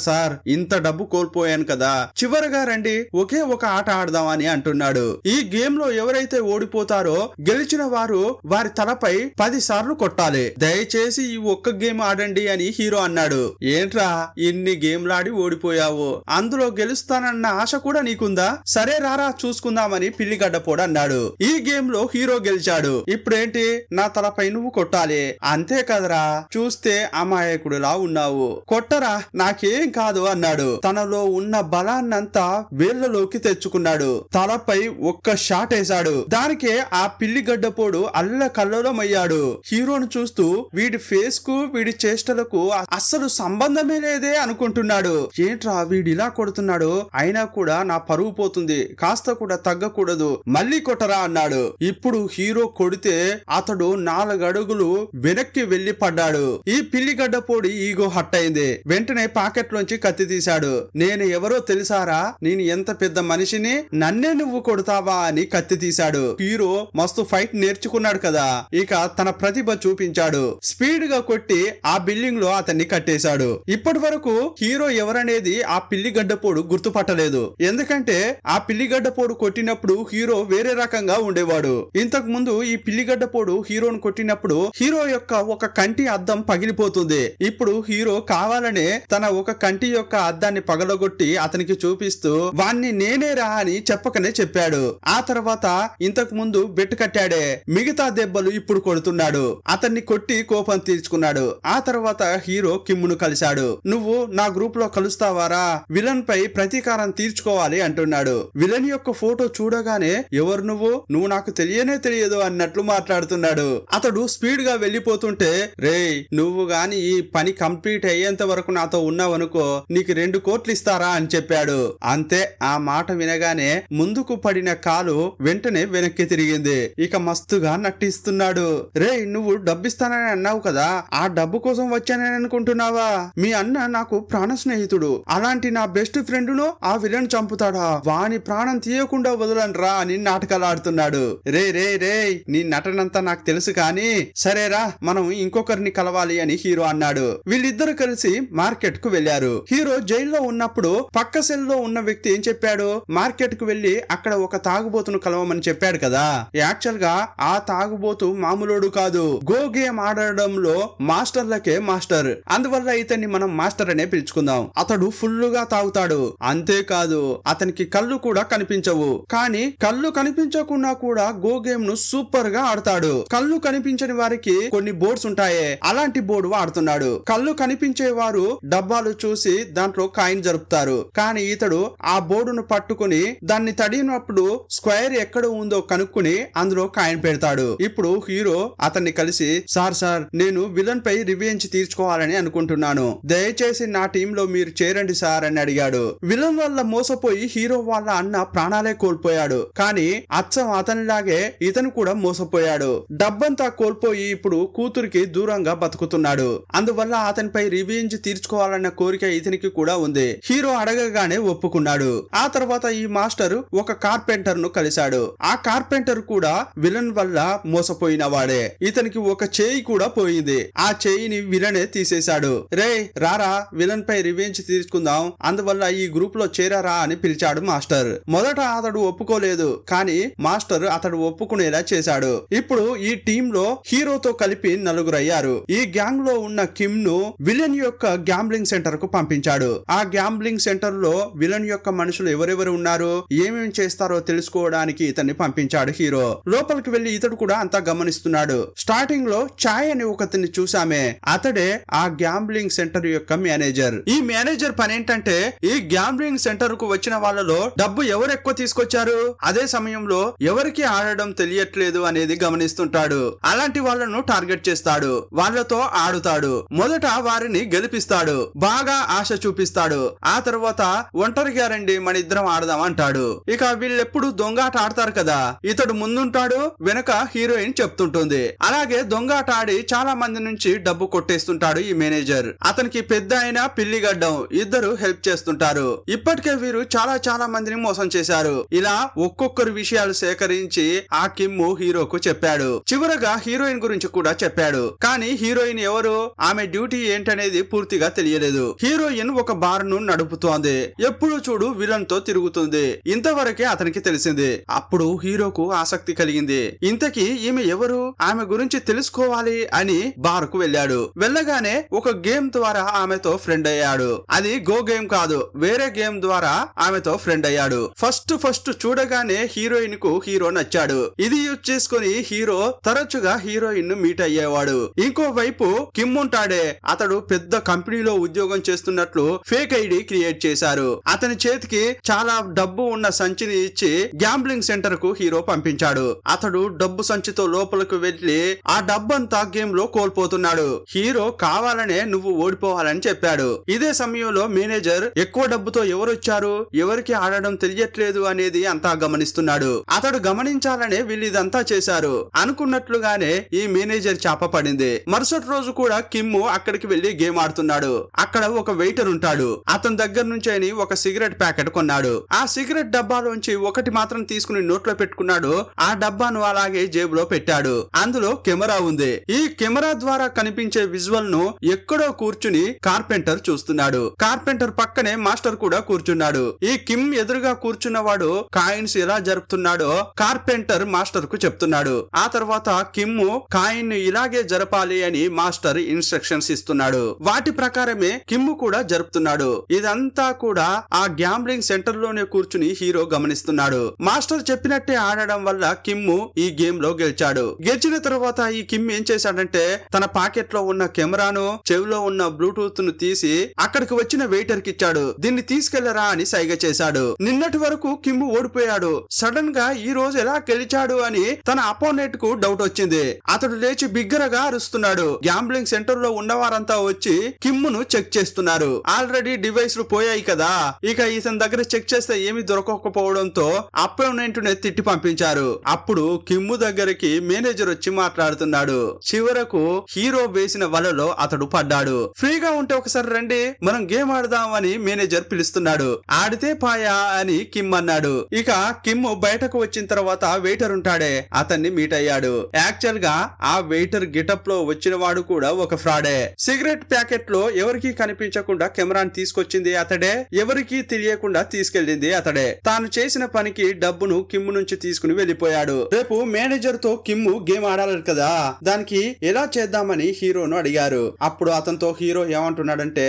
సార్ ఇంత డబ్బు కోల్పోయాను కదా, చివరగా రండి ఒకే ఒక ఆట ఆడదామని అంటున్నాడు. ఈ గేమ్ లో ఎవరైతే ఓడిపోతారో గెలిచిన వారు వారి తలపై 10 సార్లు కొట్టాలి. దయచేసి ఈ ఒక్క గేమ్ ఆడండి అని హీరో అన్నాడు. ఏంట్రా ఇన్ని గేమ్లాడి ఓడిపోయావు, అందులో గెలుస్తానన్న ఆశ కూడా నీకుందా, సరే రారా చూసుకుందామని పిల్లిగడ్డపోడు అన్నాడు. ఈ గేమ్ లో హీరో గెలిచాడు. ఇప్పుడేంటి, నా తలపై నువ్వు కొట్టాలి, అంతే కదరా, చూస్తే అమాయకుడులా ఉన్నావు, కొట్టరా నాకేం కాదు అన్నాడు. తనలో ఉన్న బలాన్నంతా వేళ్లలోకి తెచ్చుకున్నాడు. తలపై ఒక్క షాట్ వేశాడు. దానికే ఆ పిల్లి గడ్డపోడు అల్ల కల్లోలమయ్యాడు. హీరోను చూస్తూ వీడి ఫేస్ కు వీడి చేష్టలకు అస్సలు సంబంధమే లేదే అనుకుంటున్నాడు. ఏంట్రా వీడిలా కొడుతున్నాడు, అయినా కూడా నా పరువు పోతుంది, కాస్త కూడా తగ్గకూడదు, మళ్ళీ కొట్టరా అన్నాడు. ఇప్పుడు హీరో కొడితే అతడు 4 అడుగులు వెనక్కి వెళ్లి పడ్డాడు. ఈ పిల్లి గడ్డపోడి ఈగో హట్ అయింది. వెంటనే పాకెట్ లోంచి కత్తి తీశాడు. నేను ఎవరో తెలుసారా, నేను ఎంత పెద్ద మనిషిని, నన్నే నువ్వు కొడతావా అని కత్తి తీశాడు. హీరో మస్తు ఫైట్ నేర్చుకున్నాడు కదా, ఇక తన ప్రతిభ చూపించాడు. స్పీడ్ గా కొట్టి ఆ బిల్డింగ్ లో అతన్ని కట్టేశాడు. ఇప్పటి వరకు హీరో ఎవరనేది ఆ పిల్లి గడ్డపోడు గుర్తుపట్టలేదు. ఎందుకంటే ఆ పిల్లి గడ్డపోడు కొట్టినప్పుడు హీరో వేరే రకంగా ఉండేవాడు. ఇంతకు ముందు ఈ పిల్లి గడ్డపోడు హీరోను కొట్టినప్పుడు హీరో యొక్క ఒక కంటి అద్దం పగిలిపోతుంది. ఇప్పుడు హీరో కావాలనే తన ఒక కంటి యొక్క అద్దాన్ని పగలగొట్టి అతనికి చూపిస్తూ వాణ్ణి నేనేరా అని చెప్పకనే చెప్పాడు. ఆ తర్వాత ఇంతకు ముందు బెట్ కట్టాడే, మిగతా దెబ్బలు ఇప్పుడు కొడుతున్నాడు. అతన్ని కొట్టి కోపం తీర్చుకున్నాడు. ఆ తర్వాత హీరో కిమ్మును కలిశాడు. నువ్వు నా గ్రూప్ లో కలుస్తావారా, విలన్ పై ప్రతీకారం తీర్చుకోవాలి అంటున్నాడు. విలన్ యొక్క ఫోటో చూడగానే ఎవరు నువ్వు నాకు తెలియదు అన్నట్లు మాట్లాడుతున్నాడు. అతడు స్పీడ్ గా వెళ్లిపోతుంటే, రేయ్ నువ్వు గాని ఈ పని కంప్లీట్ అయ్యేంత వరకు నాతో ఉన్నావనుకో నీకు 2 కోట్లు ఇస్తారా అని చెప్పాడు. అంతే, ఆ మాట వినగానే ముందుకు పడిన కాలు వెంటనే వెనక్కి తిరిగింది. ఇక మస్తుగా నటిస్తున్నాడు. రే, నువ్వు డబ్బిస్తానని అన్నావు కదా, ఆ డబ్బు కోసం వచ్చానని అనుకుంటున్నావా? మీ అన్న నాకు ప్రాణ స్నేహితుడు, అలాంటి నా బెస్ట్ ఫ్రెండ్ ను ఆ విలన్ చంపుతాడా? వాని ప్రాణం తీయకుండా వదలనరా అని నాటకాలు ఆడుతున్నాడు. రే రే రే, నీ నటనంతా నాకు తెలుసు కానీ సరేరా, మనం ఇంకొకరిని కలవాలి అని హీరో అన్నాడు. వీళ్ళిద్దరు కలిసి మార్కెట్ కు వెళ్లారు. హీరో జైల్లో ఉన్నప్పుడు పక్క సెల్ లో ఉన్న వ్యక్తి ఏం చెప్పాడు? మార్కెట్ కు వెళ్లి అక్కడ ఒక తాగుబోతును కలవమని చెప్పాడు కదా. యాక్చువల్ గా ఆ తాగుబోతు మామూలుడు కాదు, గో గేమ్ ఆడడంలో మాస్టర్లకే మాస్టర్. అందువల్ల ఇతన్ని మనం మాస్టర్ అనే పిలుచుకుందాం. అతడు ఫుల్ గా తాగుతాడు. అంతేకాదు, అతనికి కళ్ళు కూడా కనిపించవు. కానీ కళ్ళు కనిపించకుండా కూడా గో గేమ్ ను సూపర్ గా ఆడతాడు. కళ్ళు కనిపించని వారికి కొన్ని బోర్డ్స్ ఉంటాయే, అలాంటి బోర్డు వాడుతున్నాడు. కళ్ళు కనిపించే వారు డబ్బాలు చూసి దాంట్లో కాయిన్ జరుపుతారు. కానీ ఇతడు ఆ బోర్డును పట్టుకుని దాన్ని తడినప్పుడు స్క్వేర్ ఎక్కడ ఉందో కనుక్కుని అందులో కాయిన్ పెడతాడు. ఇప్పుడు హీరో అతన్ని కలిసి, సార్ నేను విలన్ పై రివెంజ్ తీర్చుకోవాలని అనుకుంటున్నాను, దయచేసి నా టీమ్ లో మీరు చేరండి సార్ అని అడిగాడు. విలన్ వల్ల మోసపోయి హీరో వాళ్ళ అన్న ప్రాణాలే కోల్పోయాడు. కానీ అచ్చం అతనిలాగే ఇతను కూడా మోసపోయాడు. డబ్బంతా కోల్పోయి ఇప్పుడు కూతురికి దూరంగా బతుకుతున్నాడు. అందువల్ల అతనిపై రివెంజ్ తీర్చుకోవాలన్న కోరిక ఇతనికి కూడా ఉంది. హీరో అడగగానే ఒప్పుకున్నాడు. ఆ తర్వాత ఈ మాస్టర్ ఒక కార్పెంటర్ ను కలిశాడు. ఆ కార్పెంటర్ కూడా విలన్ వల్ల మోసపోయిన వాడే. ఇతనికి ఒక చేయి కూడా పోయింది. ఆ చేయిని విలనే తీసేశాడు. రే రారా, విలన్ పై రివెంజ్ తీసుకుందాం, అందువల్ల ఈ గ్రూప్ లో చేరారా అని పిలిచాడు మాస్టర్. మొదట అతడు ఒప్పుకోలేదు, కానీ మాస్టర్ అతడు ఒప్పుకునేలా చేశాడు. ఇప్పుడు ఈ టీమ్ లో హీరోతో కలిపి 4 అయ్యారు. ఈ గ్యాంగ్ లో ఉన్న కిమ్ ను విలన్ యొక్క గ్యాంబ్లింగ్ సెంటర్ కు పంపించాడు. ఆ గ్యాంబ్లింగ్ సెంటర్ లో విలన్ యొక్క మనుషులు ఎవరెవరు ఉన్నారు, ఏమేమి చేస్తారో తెలుసుకోవడానికి ఇతన్ని పంపించాడు హీరో. లోపలికి వెళ్లి ఇతడు కూడా అంతా గమనిస్తున్నాడు. స్టార్టింగ్ లో చాయ్ అని ఒకతిని చూసామే, అతడే ఆ గ్యాంబ్లింగ్ సెంటర్ యొక్క మేనేజర్. ఈ మేనేజర్ పని ఏంటంటే ఈ గ్యాంబ్లింగ్ సెంటర్ కు వచ్చిన వాళ్ళలో డబ్బు ఎవరు ఎక్కువ తీసుకొచ్చారు, అదే సమయంలో ఎవరికి ఆడడం తెలియట్లేదు అనేది గమనిస్తుంటాడు. అలాంటి వాళ్ళను టార్గెట్ చేస్తాడు, వాళ్ళతో ఆడుతాడు. మొదట వారిని గెలిపిస్తాడు, బాగా ఆశ చూపిస్తాడు. ఆ తర్వాత ఒంటరిగా రండి మన ఇద్దరం ఆడదాం అంటాడు. ఇక వీళ్ళెప్పుడు దొంగాట ఆడతారు కదా, ఇతడు ముందుంటాడు, వెనక హీరోయిన్ చెప్తుంటుంది. అలాగే దొంగాట ఆడి చాలా మంది నుంచి డబ్బు కొట్టేస్తుంటాడు ఈ మేనేజర్. అతనికి పెద్ద అయిన పిల్లిగడ్డం ఇద్దరు హెల్ప్ చేస్తుంటారు. ఇప్పటికే వీరు చాలా మందిని మోసం చేశారు. ఇలా ఒక్కొక్కరు విషయాలు సేకరించి ఆ కిమ్ము హీరోకు చెప్పాడు. చివరగా హీరోయిన్ గురించి కూడా చెప్పాడు. కానీ హీరోయిన్ ఎవరు, ఆమె డ్యూటీ ఏంటనేది పూర్తిగా తెలియలేదు. హీరోయిన్ ఒక బార్ ను నడుపుతోంది. ఎప్పుడు చూడు విలన్ తో తిరుగుతుంది. ఇంతవరకే అతనికి తెలిసింది. అప్పుడు హీరోకు ఆసక్తి కలిగింది. ఇంతకీ ఈమె ఎవరు, ఆమె గురించి తెలుసుకోవాలి అని బార్ కు వెళ్ళాడు. వెళ్ళగానే ఒక గేమ్ ద్వారా ఆమెతో ఫ్రెండ్ అయ్యాడు. అది గో గేమ్ కాదు, వేరే గేమ్ ద్వారా ఆమెతో ఫ్రెండ్ అయ్యాడు. ఫస్ట్ చూడగానే హీరోయిన్ కు హీరో నచ్చాడు. ఇది యూజ్ చేసుకుని హీరో తరచుగా హీరోయిన్ ను మీట్ అయ్యేవాడు. ఇంకోవైపు కిమ్ ఉంటాడే, అతడు పెద్ద కంపెనీలో ఉద్యోగం చేస్తున్నట్లు ఫేక్ ఐడి క్రియేట్ చేశారు. అతని చేతికి చాలా డబ్బు ఉన్న సంచిని ఇచ్చి గ్యాంబ్లింగ్ సెంటర్ కు హీరో పంపించాడు. అతడు డబ్బు సంచితో లోపలికి వెళ్లి ఆ డబ్బంతా గేమ్ లో కోల్పోతున్నాడు. హీరో కావాలనే నువ్వు ఓడిపోవాలని చెప్పాడు. ఇదే సమయంలో మేనేజర్ ఎక్కువ డబ్బుతో ఎవరొచ్చారు, ఎవరికి ఆడడం తెలియట్లేదు అనేది అంతా గమనిస్తున్నాడు. అతడు గమనించాలనే వీళ్ళు ఇదంతా చేశారు. అనుకున్నట్లుగానే ఈ మేనేజర్ చాప పడింది. మరుసటి రోజు కూడా కిమ్ము అక్కడికి వెళ్లి గేమ్ ఆడుతున్నాడు. అక్కడ ఒక వెయిటర్ ఉంటాడు. అతని దగ్గర నుంచి ఆయన ఒక సిగరెట్ ప్యాకెట్ కొన్నాడు. ఆ సిగరెట్ డబ్బాలోంచి ఒకటి మాత్రం తీసుకుని నోట్లో పెట్టుకున్నాడు. ఆ డబ్బాను అలాగే జేబులో పెట్టాడు. అందులో కెమెరా ఉంది. ఈ కెమెరా ద్వారా కనిపించే విజువల్ ను ఎక్కడో కూర్చుని కార్పెంటర్ చూస్తున్నాడు. కార్పెంటర్ పక్కనే మాస్టర్ కూడా కూర్చున్నాడు. ఈ కిమ్ ఎదురుగా కూర్చున్నవాడు కాయిన్స్ ఎలా జరుపుతున్నాడో కార్పెంటర్ మాస్టర్ కు చెప్తున్నాడు. ఆ తర్వాత కిమ్ము కాయిన్ ను ఇలాగే జరపాలి అని మాస్టర్ ఇన్స్ట్రక్షన్స్ ఇస్తున్నాడు. వాటి ప్రకారమే కిమ్ము కూడా జరుపుతున్నాడు. ఇదంతా కూడా ఆ గ్యాంబ్లింగ్ సెంటర్ లోనే కూర్చుని హీరో గమనిస్తున్నాడు. మాస్టర్ చెప్పినట్టే ఆడడం వల్ల కిమ్ము ఈ గేమ్ లో గెలిచాడు. గెలిచిన తర్వాత ఈ కిమ్ ఏం చేశాడంటే తన పాకెట్ లో ఉన్న కెమెరాను, చెవిలో ఉన్న బ్లూటూత్ ను తీసి అక్కడికి వచ్చిన వెయిటర్ కి ఇచ్చాడు. దీన్ని తీసుకెళ్లరా అని సైగ చేశాడు. నిన్నటి వరకు కిమ్ము ఓడిపోయాడు. సడన్ గా ఈ రోజు ఎలా గెలిచాడు అని తన అపోనెంట్ కు డౌట్ వచ్చింది. అతడు లేచి బిగ్గరగా అరుస్తున్నాడు. గ్యాంబ్లింగ్ సెంటర్ లో ఉన్నవారంతా వచ్చి కిమ్మును చెక్ చేస్తున్నారు. ఆల్రెడీ డివైస్ లు పోయాయి కదా, ఇక ఇతని దగ్గర చెక్ చేస్తే ఏమి దొరకకపోవడంతో అపోనెంట్ ని తిట్టి పంపించారు. అప్పుడు కిమ్ము దగ్గరికి మేనేజర్ వచ్చి మాట్లాడుతున్నాడు. చివరకు హీరో వేసిన వలలో అతడు పడ్డాడు. ఫ్రీగా ఉంటే ఒకసారి రండి, మనం గేమ్ ఆడదాం అని మేనేజర్ పిలుస్తున్నాడు. ఆడితే పాయా అని కిమ్ అన్నాడు. ఇక కిమ్ బయటకు వచ్చిన తర్వాత వెయిటర్ ఉంటాడే, అతన్ని మీట్ అయ్యాడు. యాక్చువల్ గా ఆ వెయిటర్ గెటప్ లో వచ్చిన వాడు కూడా ఒక ఫ్రాడే. సిగరెట్ ప్యాకెట్ లో ఎవరికి కనిపించకుండా కెమెరాని తీసుకొచ్చింది అతడే, ఎవరికి తెలియకుండా తీసుకెళ్లింది అతడే. తాను చేసిన పనికి డబ్బును కిమ్ నుంచి తీసుకుని వెళ్లిపోయాడు. రేపు మేనేజర్ తో కిమ్ గేమ్ ఆడాలి కదా, దానికి ఎలా చేద్దామని హీరోను అడిగారు. అప్పుడు అతనితో హీరో ఏమంటున్నాడంటే,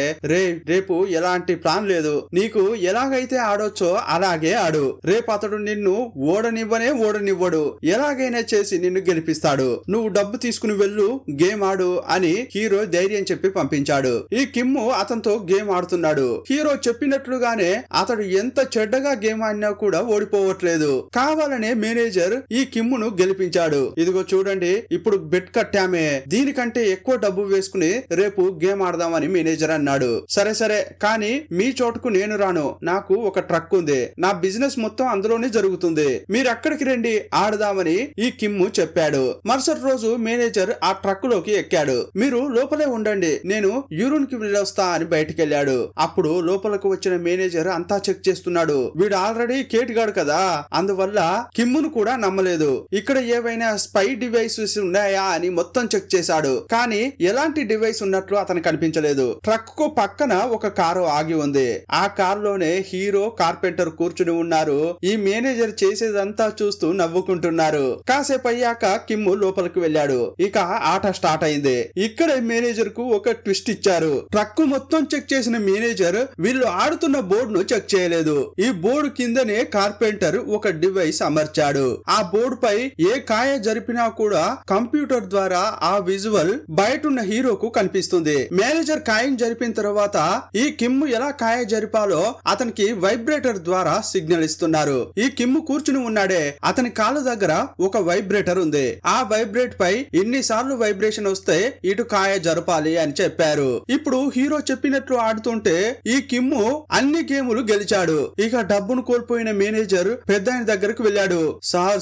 రేపు ఎలాంటి ప్లాన్ లేదు, నీకు ఎలాగైతే ఆడొచ్చో అలాగే ఆడు. రేపు అతడు నిన్ను ఓడనివ్వడు, ఎలాగైనా చేసి నిన్ను గెలిపిస్తాడు. నువ్వు డబ్బు తీసుకుని వెళ్ళు, గేమ్ ఆడు అని హీరో ధైర్యం చెప్పి పంపించాడు. ఈ కిమ్ము అతనితో గేమ్ ఆడుతున్నాడు. హీరో చెప్పినట్లుగానే అతడు ఎంత చెడ్డగా గేమ్ ఆడినా కూడా ఓడిపోవట్లేదు. కావాలనే మేనేజర్ ఈ కిమ్మును గెలిపించాడు. ఇదిగో చూడండి, ఇప్పుడు బెట్ కట్టామే, దీనికంటే ఎక్కువ డబ్బు వేసుకుని రేపు గేమ్ ఆడదామని మేనేజర్ అన్నాడు. సరే కానీ మీ చోటుకు నేను రాను, నాకు ఒక ట్రక్ ఉంది, నా బిజినెస్ మొత్తం అందులోనే జరుగుతుంది, మీరు అక్కడికి రండి ఆడదామని ఈ కిమ్ము చెప్పాడు. మరుసటి రోజు మేనేజర్ ఆ ట్రక్ లోకి ఎక్కాడు. మీరు లోపలే ఉండండి, నేను యూరిన్ కి వెళ్ళొస్తా అని బయటికి వెళ్ళాడు. అప్పుడు లోపలకు వచ్చిన మేనేజర్ అంతా చెక్ చేస్తున్నాడు. వీడు ఆల్రెడీ కేటుగాడు కదా, అందువల్ల కిమ్మును కూడా నమ్మలేదు. ఇక్కడ ఏవైనా స్పై డివైసెస్ ఉన్నాయా అని మొత్తం చెక్ చేశాడు. కానీ ఎలాంటి డివైస్ ఉన్నట్లు అతను కనిపించలేదు. ట్రక్ కు పక్కన ఒక కారు ఆగి ఉంది. ఆ కారులోనే హీరో, కార్పెంటర్ కూర్చుని ఉన్నారు. ఈ మేనేజర్ చేసేదంతా చూస్తూ నవ్వుకుంటున్నారు. కాసేపు అయ్యాక కిమ్ము లోపలికి వెళ్ళాడు. ఇక ఆట స్టార్ట్ అయింది. ఇక్కడ మేనేజర్ కు ఒక ట్విస్ట్ ఇచ్చారు. ట్రక్ మొత్తం చెక్ చేసిన మేనేజర్ వీళ్ళు ఆడుతున్న బోర్డు ను చెక్ చేయలేదు. ఈ బోర్డు కిందనే కార్పెంటర్ ఒక డివైస్ అమర్చాడు. ఆ బోర్డు పై ఏ కాయ జరిపినా కూడా కంప్యూటర్ ద్వారా ఆ విజువల్ బయటున్న హీరోకు కనిపిస్తుంది. మేనేజర్ కాయం జరిపిన తర్వాత ఈ కిమ్ము ఎలా కాయ జరిపాలో అతనికి వైబ్రేటర్ ద్వారా సిగ్నల్ ఇస్తున్నారు. ఈ కిమ్ము కూర్చుని ఉన్నాడే, అతని కాళ్ళ దగ్గర ఒక వైబ్రేటర్ ఉంది. ఆ వైబ్రేట్ పై ఎన్నిసార్లు వైబ్రేషన్ వస్తే ఇటు కాయ జరపాలి అని చెప్పారు. ఇప్పుడు హీరో చెప్పినట్లు ఆడుతుంటే ఈ కిమ్ము అన్ని గేములు గెలిచాడు. ఇక డబ్బును కోల్పోయిన మేనేజర్ పెద్దాయన దగ్గరకు వెళ్ళాడు.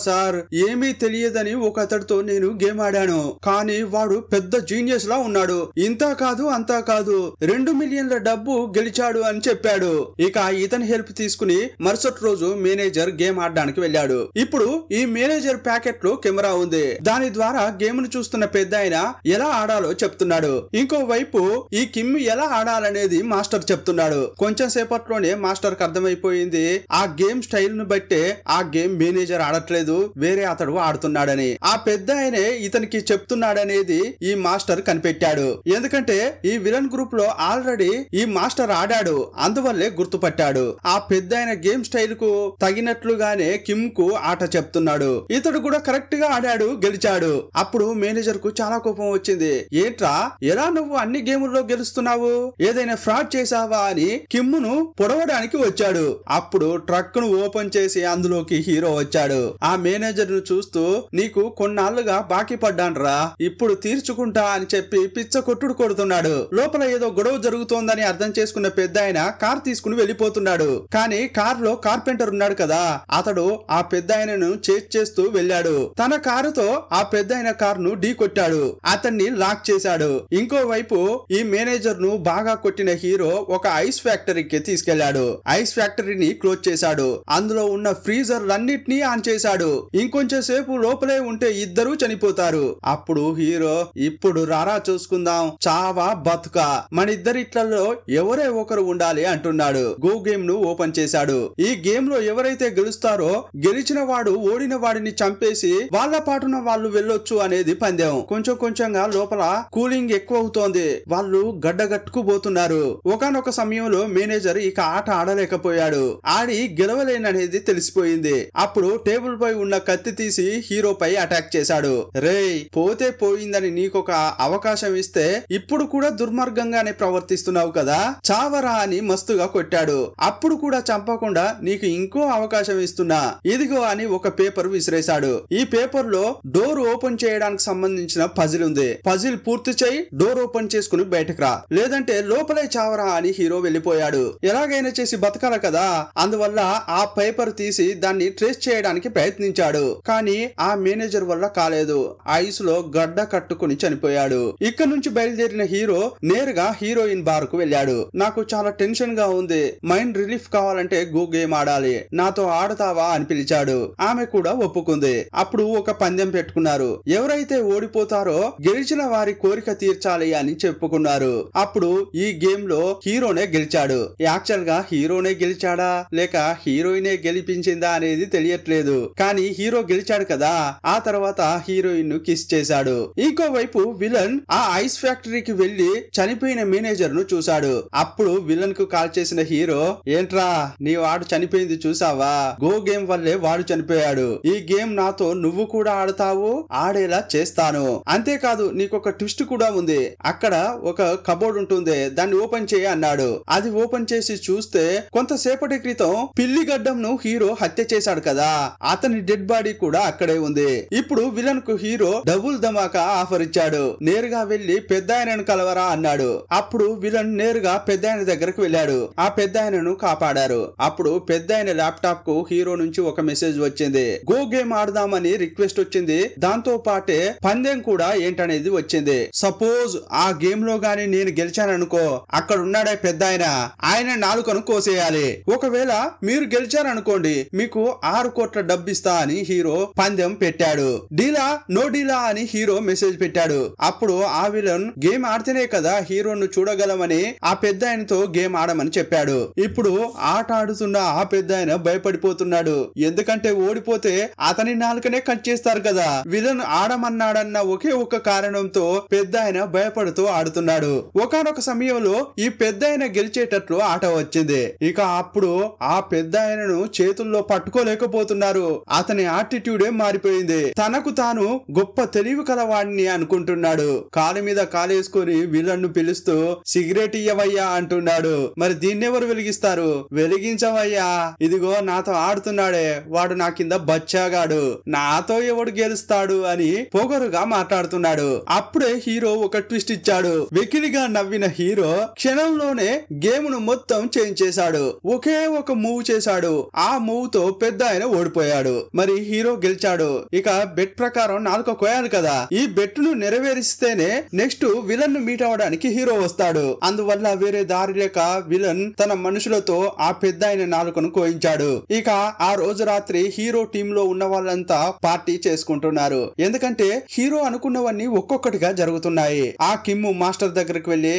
సార్ ఏమీ తెలియదని ఒక అతడితో నేను గేమ్ ఆడాను, కానీ వాడు పెద్ద జీనియస్ లా ఉన్నాడు, ఇంతా కాదు అంతా కాదు 2 మిలియన్ల డబ్బు గెలిచాడు అని చెప్పాడు. ఇక ఇతని హెల్ప్ తీసుకుని మరుసటి రోజు మేనేజర్ గేమ్ ఆడడానికి వెళ్ళాడు. ఇప్పుడు ఈ మేనేజర్ ప్యాకెట్ లో కెమెరా ఉంది. దాని ద్వారా గేమ్ ను చూస్తున్న పెద్దాయన ఎలా ఆడాలో చెప్తున్నాడు. ఇంకో వైపు ఈ కిమ్ ఎలా ఆడాలనేది మాస్టర్ చెప్తున్నాడు. కొంచెం సేపట్లోనే మాస్టర్ కి అర్థమైపోయింది ఆ గేమ్ స్టైల్ ను బట్టే ఆ గేమ్ మేనేజర్ ఆడట్లేదు, వేరే అతడు ఆడుతున్నాడని. ఆ పెద్దాయనే ఇతనికి చెప్తున్నాడనేది ఈ మాస్టర్ కనిపెట్టాడు. ఎందుకంటే ఈ విలన్ గ్రూప్ లో ఆల్రెడీ ఈ మాస్టర్ ఆడాడు, అందువల్లే గుర్తుపట్టాడు. ఆ పెద్దాయన గేమ్ స్టైల్ కు తగినట్లుగానే కిమ్ కు ఆట చెప్తున్నాడు. ఇతడు కూడా కరెక్ట్ గా ఆడాడు, గెలిచాడు. అప్పుడు మేనేజర్ కు చాలా కోపం వచ్చింది. ఏంట్రా, ఎలా నువ్వు అన్ని గేముల్లో గెలుస్తున్నావు, ఏదైనా ఫ్రాడ్ చేసావా అని కిమ్మును పొడవడానికి వచ్చాడు. అప్పుడు ట్రక్ ను ఓపెన్ చేసి అందులోకి హీరో వచ్చాడు. ఆ మేనేజర్ ను చూస్తూ, నీకు కొన్నాళ్లుగా బాకీ పడ్డాన్రా, ఇప్పుడు తీర్చుకుంటా అని చెప్పి పిచ్చ కొట్టుడు కొడుతున్నాడు. లోపల ఏదో గొడవ జరుగుతోందని అర్థం చేసుకున్న పెద్దాయన కార్ తీసుకుని వెళ్లిపోతున్నాడు. కానీ కార్ లో కార్పెంటర్ ఉన్నాడు కదా, అతడు ఆ పెద్దాయనను చేజ్ చేస్తూ వెళ్ళాడు. తన కారుతో ఆ పెద్దాయన కార్ ను ఢీ కొట్టాడు, అతన్ని లాక్ చేశాడు. ఇంకోవైపు ఈ మేనేజర్ ను బాగా కొట్టిన హీరో ఒక ఐస్ ఫ్యాక్టరీకి తీసుకెళ్లాడు. ఐస్ ఫ్యాక్టరీని క్లోజ్ చేశాడు. అందులో ఉన్న ఫ్రీజర్లన్నిటినీ ఆన్ చేశాడు. ఇంకొంచెం సేపు లోపలే ఉంటే ఇద్దరూ చనిపోతారు. అప్పుడు హీరో, ఇప్పుడు రారా చూసుకుందాం, చావా బతుక, మన ఇద్దరిట్లలో ఎవరే ఒకరు ఉండాలి అంటున్నాడు. గో గేమ్ ను ఓపెన్ చేశాడు. ఈ గేమ్ లో ఎవరైతే గెలుస్తారో గెలిచిన వాడు ఓడిన వాడిని చంపేసి వాళ్ళ పాటున వాళ్ళు వెళ్ళొచ్చు అనేది పందెం. కొంచెం కొంచెంగా లోపల కూలింగ్ ఎక్కువ అవుతోంది. వాళ్ళు గడ్డగట్టుకుపోతున్నారు. ఒకానొక సమయంలో మేనేజర్ ఇక ఆట ఆడలేకపోయాడు. ఆడి గెలవలేననేది తెలిసిపోయింది. అప్పుడు టేబుల్ పై ఉన్న కత్తి తీసి హీరోపై అటాక్ చేశాడు. రేయ్, పోతే పోయిందని నీకొక అవకాశం ఇస్తే ఇప్పుడు కూడా దుర్మార్గంగానే ప్రవర్తిస్తున్నావు కదా, చావరా అని మస్తుగా కొట్టాడు. అప్పుడు కూడా చంపకుండా నీకు ఇంకో అవకాశం ఇస్తున్నా, ఇదిగో అని ఒక పేపర్ విసిరేశాడు. ఈ పేపర్ లో డోర్ ఓపెన్ చేయడానికి సంబంధించిన పజిల్ ఉంది. పజిల్ పూర్తి చేయి, డోర్ ఓపెన్ చేసుకుని బయటకు రా, లేదంటే లోపలే చావరా అని హీరో వెళ్లిపోయాడు. ఎలాగైనా చేసి బతకాల కదా, అందువల్ల ఆ పేపర్ తీసి దాన్ని ట్రేస్ చేయడానికి ప్రయత్నించాడు. కానీ ఆ మేనేజర్ వల్ల కాలేదు. ఐస్ లో గడ్డ కట్టుకుని చనిపోయాడు. ఇక్కడ నుంచి బయలుదేరిన హీరో నేరుగా హీరోయిన్ బార్ కు వెళ్ళాడు. నాకు చాలా టెన్షన్ గా ఉంది, మైండ్ రిలీఫ్ కావాలంటే గో గేమ్ ఆడాలి, నాతో ఆడతావా అని పిలిచాడు. ఆమె కూడా ఒప్పుకుంది. అప్పుడు ఒక పందెం పెట్టుకున్నారు. ఎవరైతే ఓడిపోతారో గెలిచిన వారి కోరిక తీర్చాలి అని చెప్పుకున్నారు. అప్పుడు ఈ గేమ్ లో హీరోనే గెలిచాడు. యాక్చువల్ గా హీరోనే గెలిచాడా లేక హీరోయినే గెలిపించిందా అనేది తెలియట్లేదు. కానీ హీరో గెలిచాడు కదా. ఆ తర్వాత హీరోయిన్ ను కిస్ చేశాడు. ఇంకోవైపు విలన్ ఆ ఐస్ ఫ్యాక్టరీకి వెళ్లి చనిపోయిన మేనేజర్ ను చూశాడు. అప్పుడు విలన్ కు కాల్ చేసిన హీరో, ఏంట్రా నీ వాడు చనిపోయింది చూసావా, గో గేమ్ వల్లే వాడు చనిపోయాడు, ఈ గేమ్ నాతో నువ్వు కూడా ఆడతావు, ఆడేలా చేస్తాను. అంతేకాదు నీకొక ట్విస్ట్ కూడా ఉంది, అక్కడ ఒక కబోర్డ్ ఉంటుంది, దాన్ని ఓపెన్ చేయి అన్నాడు. అది ఓపెన్ చేసి చూస్తే కొంతసేపటి క్రితం పిల్లిగడ్డం ను హీరో హత్య చేశాడు కదా, అతని డెడ్ బాడీ కూడా అక్కడే ఉంది. ఇప్పుడు విలన్ కు హీరో డబుల్ ధమాకా ఆఫర్ ఇచ్చాడు. నేరుగా వెళ్లి పెద్దాయనను కలవరా అన్నాడు. అప్పుడు విలన్ నేరుగా పెద్దాయన దగ్గరకు వెళ్ళాడు. ఆ పెద్దాయనను కాపాడారు. అప్పుడు పెద్దాయన ల్యాప్టాప్ కు హీరో నుంచి ఒక మెసేజ్ వచ్చింది. గో గేమ్ ఆడదామని రిక్వెస్ట్ వచ్చింది. దాంతో పాటే పందెం కూడా ఏంటనేది వచ్చింది. సపోజ్ ఆ గేమ్ లో గాని నేను గెలిచాననుకో, అక్కడ ఉన్నాడే పెద్దాయన, ఆయన నాలుకను కోసేయాలి. ఒకవేళ మీరు గెలిచారనుకోండి మీకు 6 కోట్ల డబ్బిస్తా అని హీరో పందెం పెట్టాడు. డీలా నో డీలా అని హీరో మెసేజ్ పెట్టాడు. అప్పుడు ఆ విలన్ గేమ్ ఆడితేనే కదా హీరోను చూడగలమని ఆ పెద్దాయనతో గేమ్ ఆడమని చెప్పాడు. ఇప్పుడు ఆట ఆడుతున్న ఆ పెద్దాయన భయపడిపోతున్నాడు. ఎందుకంటే ఓడిపోతే అతని నాలుకనే కట్ చేస్తారు కదా. విలన్ ఆడమన్నాడన్న ఒకే ఒక కారణంతో పెద్దాయన భయపడుతూ ఆడుతున్నాడు. ఒకానొక సమయంలో ఈ పెద్దాయన గెలిచేటట్లు ఆట వచ్చింది. ఇక అప్పుడు ఆ పెద్దాయనను చేతుల్లో పట్టుకోలేకపోతున్నారు. అతని యాటిట్యూడే మారిపోయింది. తనకు తాను గొప్ప తెలివి కలవాడిని అనుకుంటున్నాడు. కాలు మీద కాలేసుకొని విలన్ ను పిలుస్తూ సిగరెట్ ఇయ్యవయ్యా అంటున్నాడు. మరి దీన్నెవరు వెలిగిస్తారు? వెలిగించవయ్యా, ఇదిగో నాతో ఆడుతున్నాడే వాడు నా కింద బచ్చాగాడు, నాతో ఎవడు గెలుస్తాడు అని పొగరుగా మాట్లాడుతున్నాడు. అప్పుడే హీరో ఒక ట్విస్ట్ ఇచ్చాడు. వెకిలిగా నవ్విన హీరో క్షణంలోనే గేమ్ ను మొత్తం చేంజ్ చేశాడు. ఒకే ఒక మూవ్ చేశాడు. ఆ మూవ్ తో పెద్ద ఆయన ఓడిపోయాడు. మరి హీరో గెలిచాడు. ఇక బెట్ ప్రకారం నాలుక కోయాలి కదా. ఈ బెట్ ను నెరవేరిస్తేనే నెక్స్ట్ విలన్ ను మీట్ అవడానికి హీరో వస్తాడు. అందువల్ల వేరే దారి లేక విలన్ తన మనుషులతో ఆ పెద్ద ఆయన నాలుకను కోయించాడు. ఇక ఆ రోజు రాత్రి హీరో టీమ్ లో ఉన్న వాళ్ళంతా పార్టీ చేసుకుంటున్నారు. ఎందుకంటే హీరో అనుకున్నవన్నీ ఒక్కొక్కటిగా జరుగుతున్నాయి. ఆ కిమ్ము మాస్టర్ దగ్గరికి వెళ్లి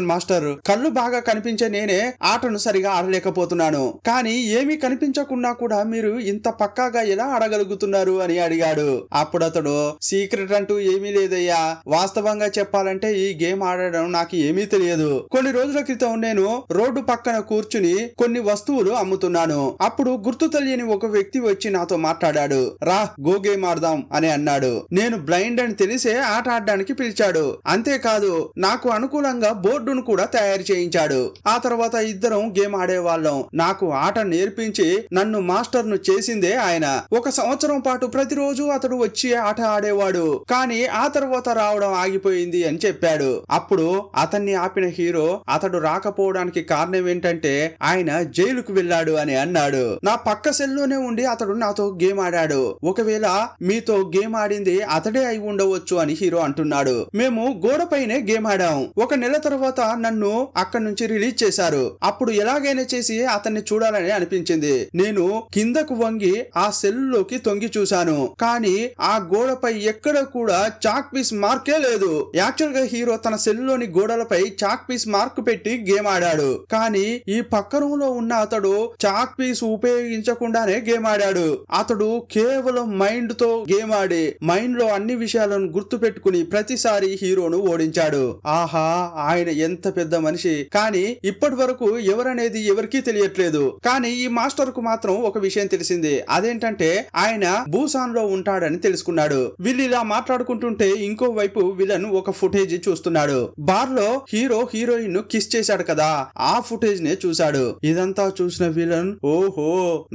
మాస్టర్ కళ్ళు బాగా కనిపించే నేనే ఆటను సరిగా ఆడలేకపోతున్నాను, కానీ ఏమీ కనిపించకుండా కూడా మీరు ఇంత పక్కాగా ఎలా ఆడగలుగుతున్నారు అని అడిగాడు. అప్పుడు అతడు సీక్రెట్ అంటూ ఏమీ లేదయ్యా, వాస్తవంగా చెప్పాలంటే ఈ గేమ్ ఆడడం నాకు ఏమీ తెలియదు. కొన్ని రోజుల క్రితం నేను రోడ్డు పక్కన కూర్చుని కొన్ని వస్తువులు అమ్ముతున్నాను. అప్పుడు గుర్తు తెలియని ఒక వ్యక్తి వచ్చి నాతో మాట్లాడాడు. రా గో గేమ్ ఆడదాం అని అన్నాడు. నేను బ్లైండ్ అని తెలిసే ఆట ఆడడానికి పిలిచాడు. అంతేకాదు నాకు అనుకూలంగా బోర్డును కూడా తయారు చేయించాడు. ఆ తర్వాత ఇద్దరం గేమ్ ఆడేవాళ్ళం. నాకు ఆట నేర్పించి నన్ను మాస్టర్ ను చేసిందే ఆయన. 1 సంవత్సరం పాటు ప్రతిరోజు అతడు వచ్చి ఆట ఆడేవాడు. కానీ ఆ తర్వాత రావడం ఆగిపోయింది అని చెప్పాడు. అప్పుడు అతన్ని ఆపిన హీరో అతడు రాకపోవడానికి కారణం ఏంటంటే ఆయన జైలుకు వెళ్ళాడు అని అన్నాడు. నా పక్క సెల్లోనే ఉండి అతడు నాతో గేమ్ ఆడాడు. ఒకవేళ మీతో గేమ్ ఆడింది అతడే అయి ఉండవచ్చు అని హీరో అంటున్నాడు. మేము గోడపైనే గేమ్ ఆడాం. 1 నెల తర్వాత నన్ను అక్కడి నుంచి రిలీజ్ చేశారు. అప్పుడు ఎలాగైనా చేసి అతన్ని చూడాలని అనిపించింది. నేను కిందకు వంగి ఆ సెల్లోకి తొంగి చూశాను. కానీ ఆ గోడపై ఎక్కడ కూడా చాక్ పీస్ మార్కే లేదు. యాక్చువల్ గా హీరో తన సెల్లోని గోడలపై చాక్ పీస్ మార్క్ పెట్టి గేమ్ ఆడాడు. కానీ ఈ పక్క రూమ్ లో ఉన్న అతడు చాక్ పీస్ ఉపయోగించకుండానే గేమ్ ఆడాడు. అతడు కేవలం మైండ్ తో గేమ్ ఆడి మైండ్ లో అన్ని విషయాలను గుర్తు పెట్టుకుని ప్రతిసారి హీరోను ఓడించాడు. ఆహా, ఆయన ఎంత పెద్ద మనిషి. కానీ ఇప్పటి వరకు ఎవరనేది ఎవరికీ తెలియట్లేదు. కానీ ఈ మాస్టర్ కు మాత్రం ఒక విషయం తెలిసింది. అదేంటంటే ఆయన బూసాన్ లో ఉంటాడని తెలుసుకున్నాడు. వీళ్ళు ఇలా మాట్లాడుకుంటుంటే ఇంకో వైపు విలన్ ఒక ఫుటేజ్ చూస్తున్నాడు. బార్ లో హీరో హీరోయిన్ ను కిస్ చేశాడు కదా, ఆ ఫుటేజ్ నే చూశాడు. ఇదంతా చూసిన విలన్, ఓహో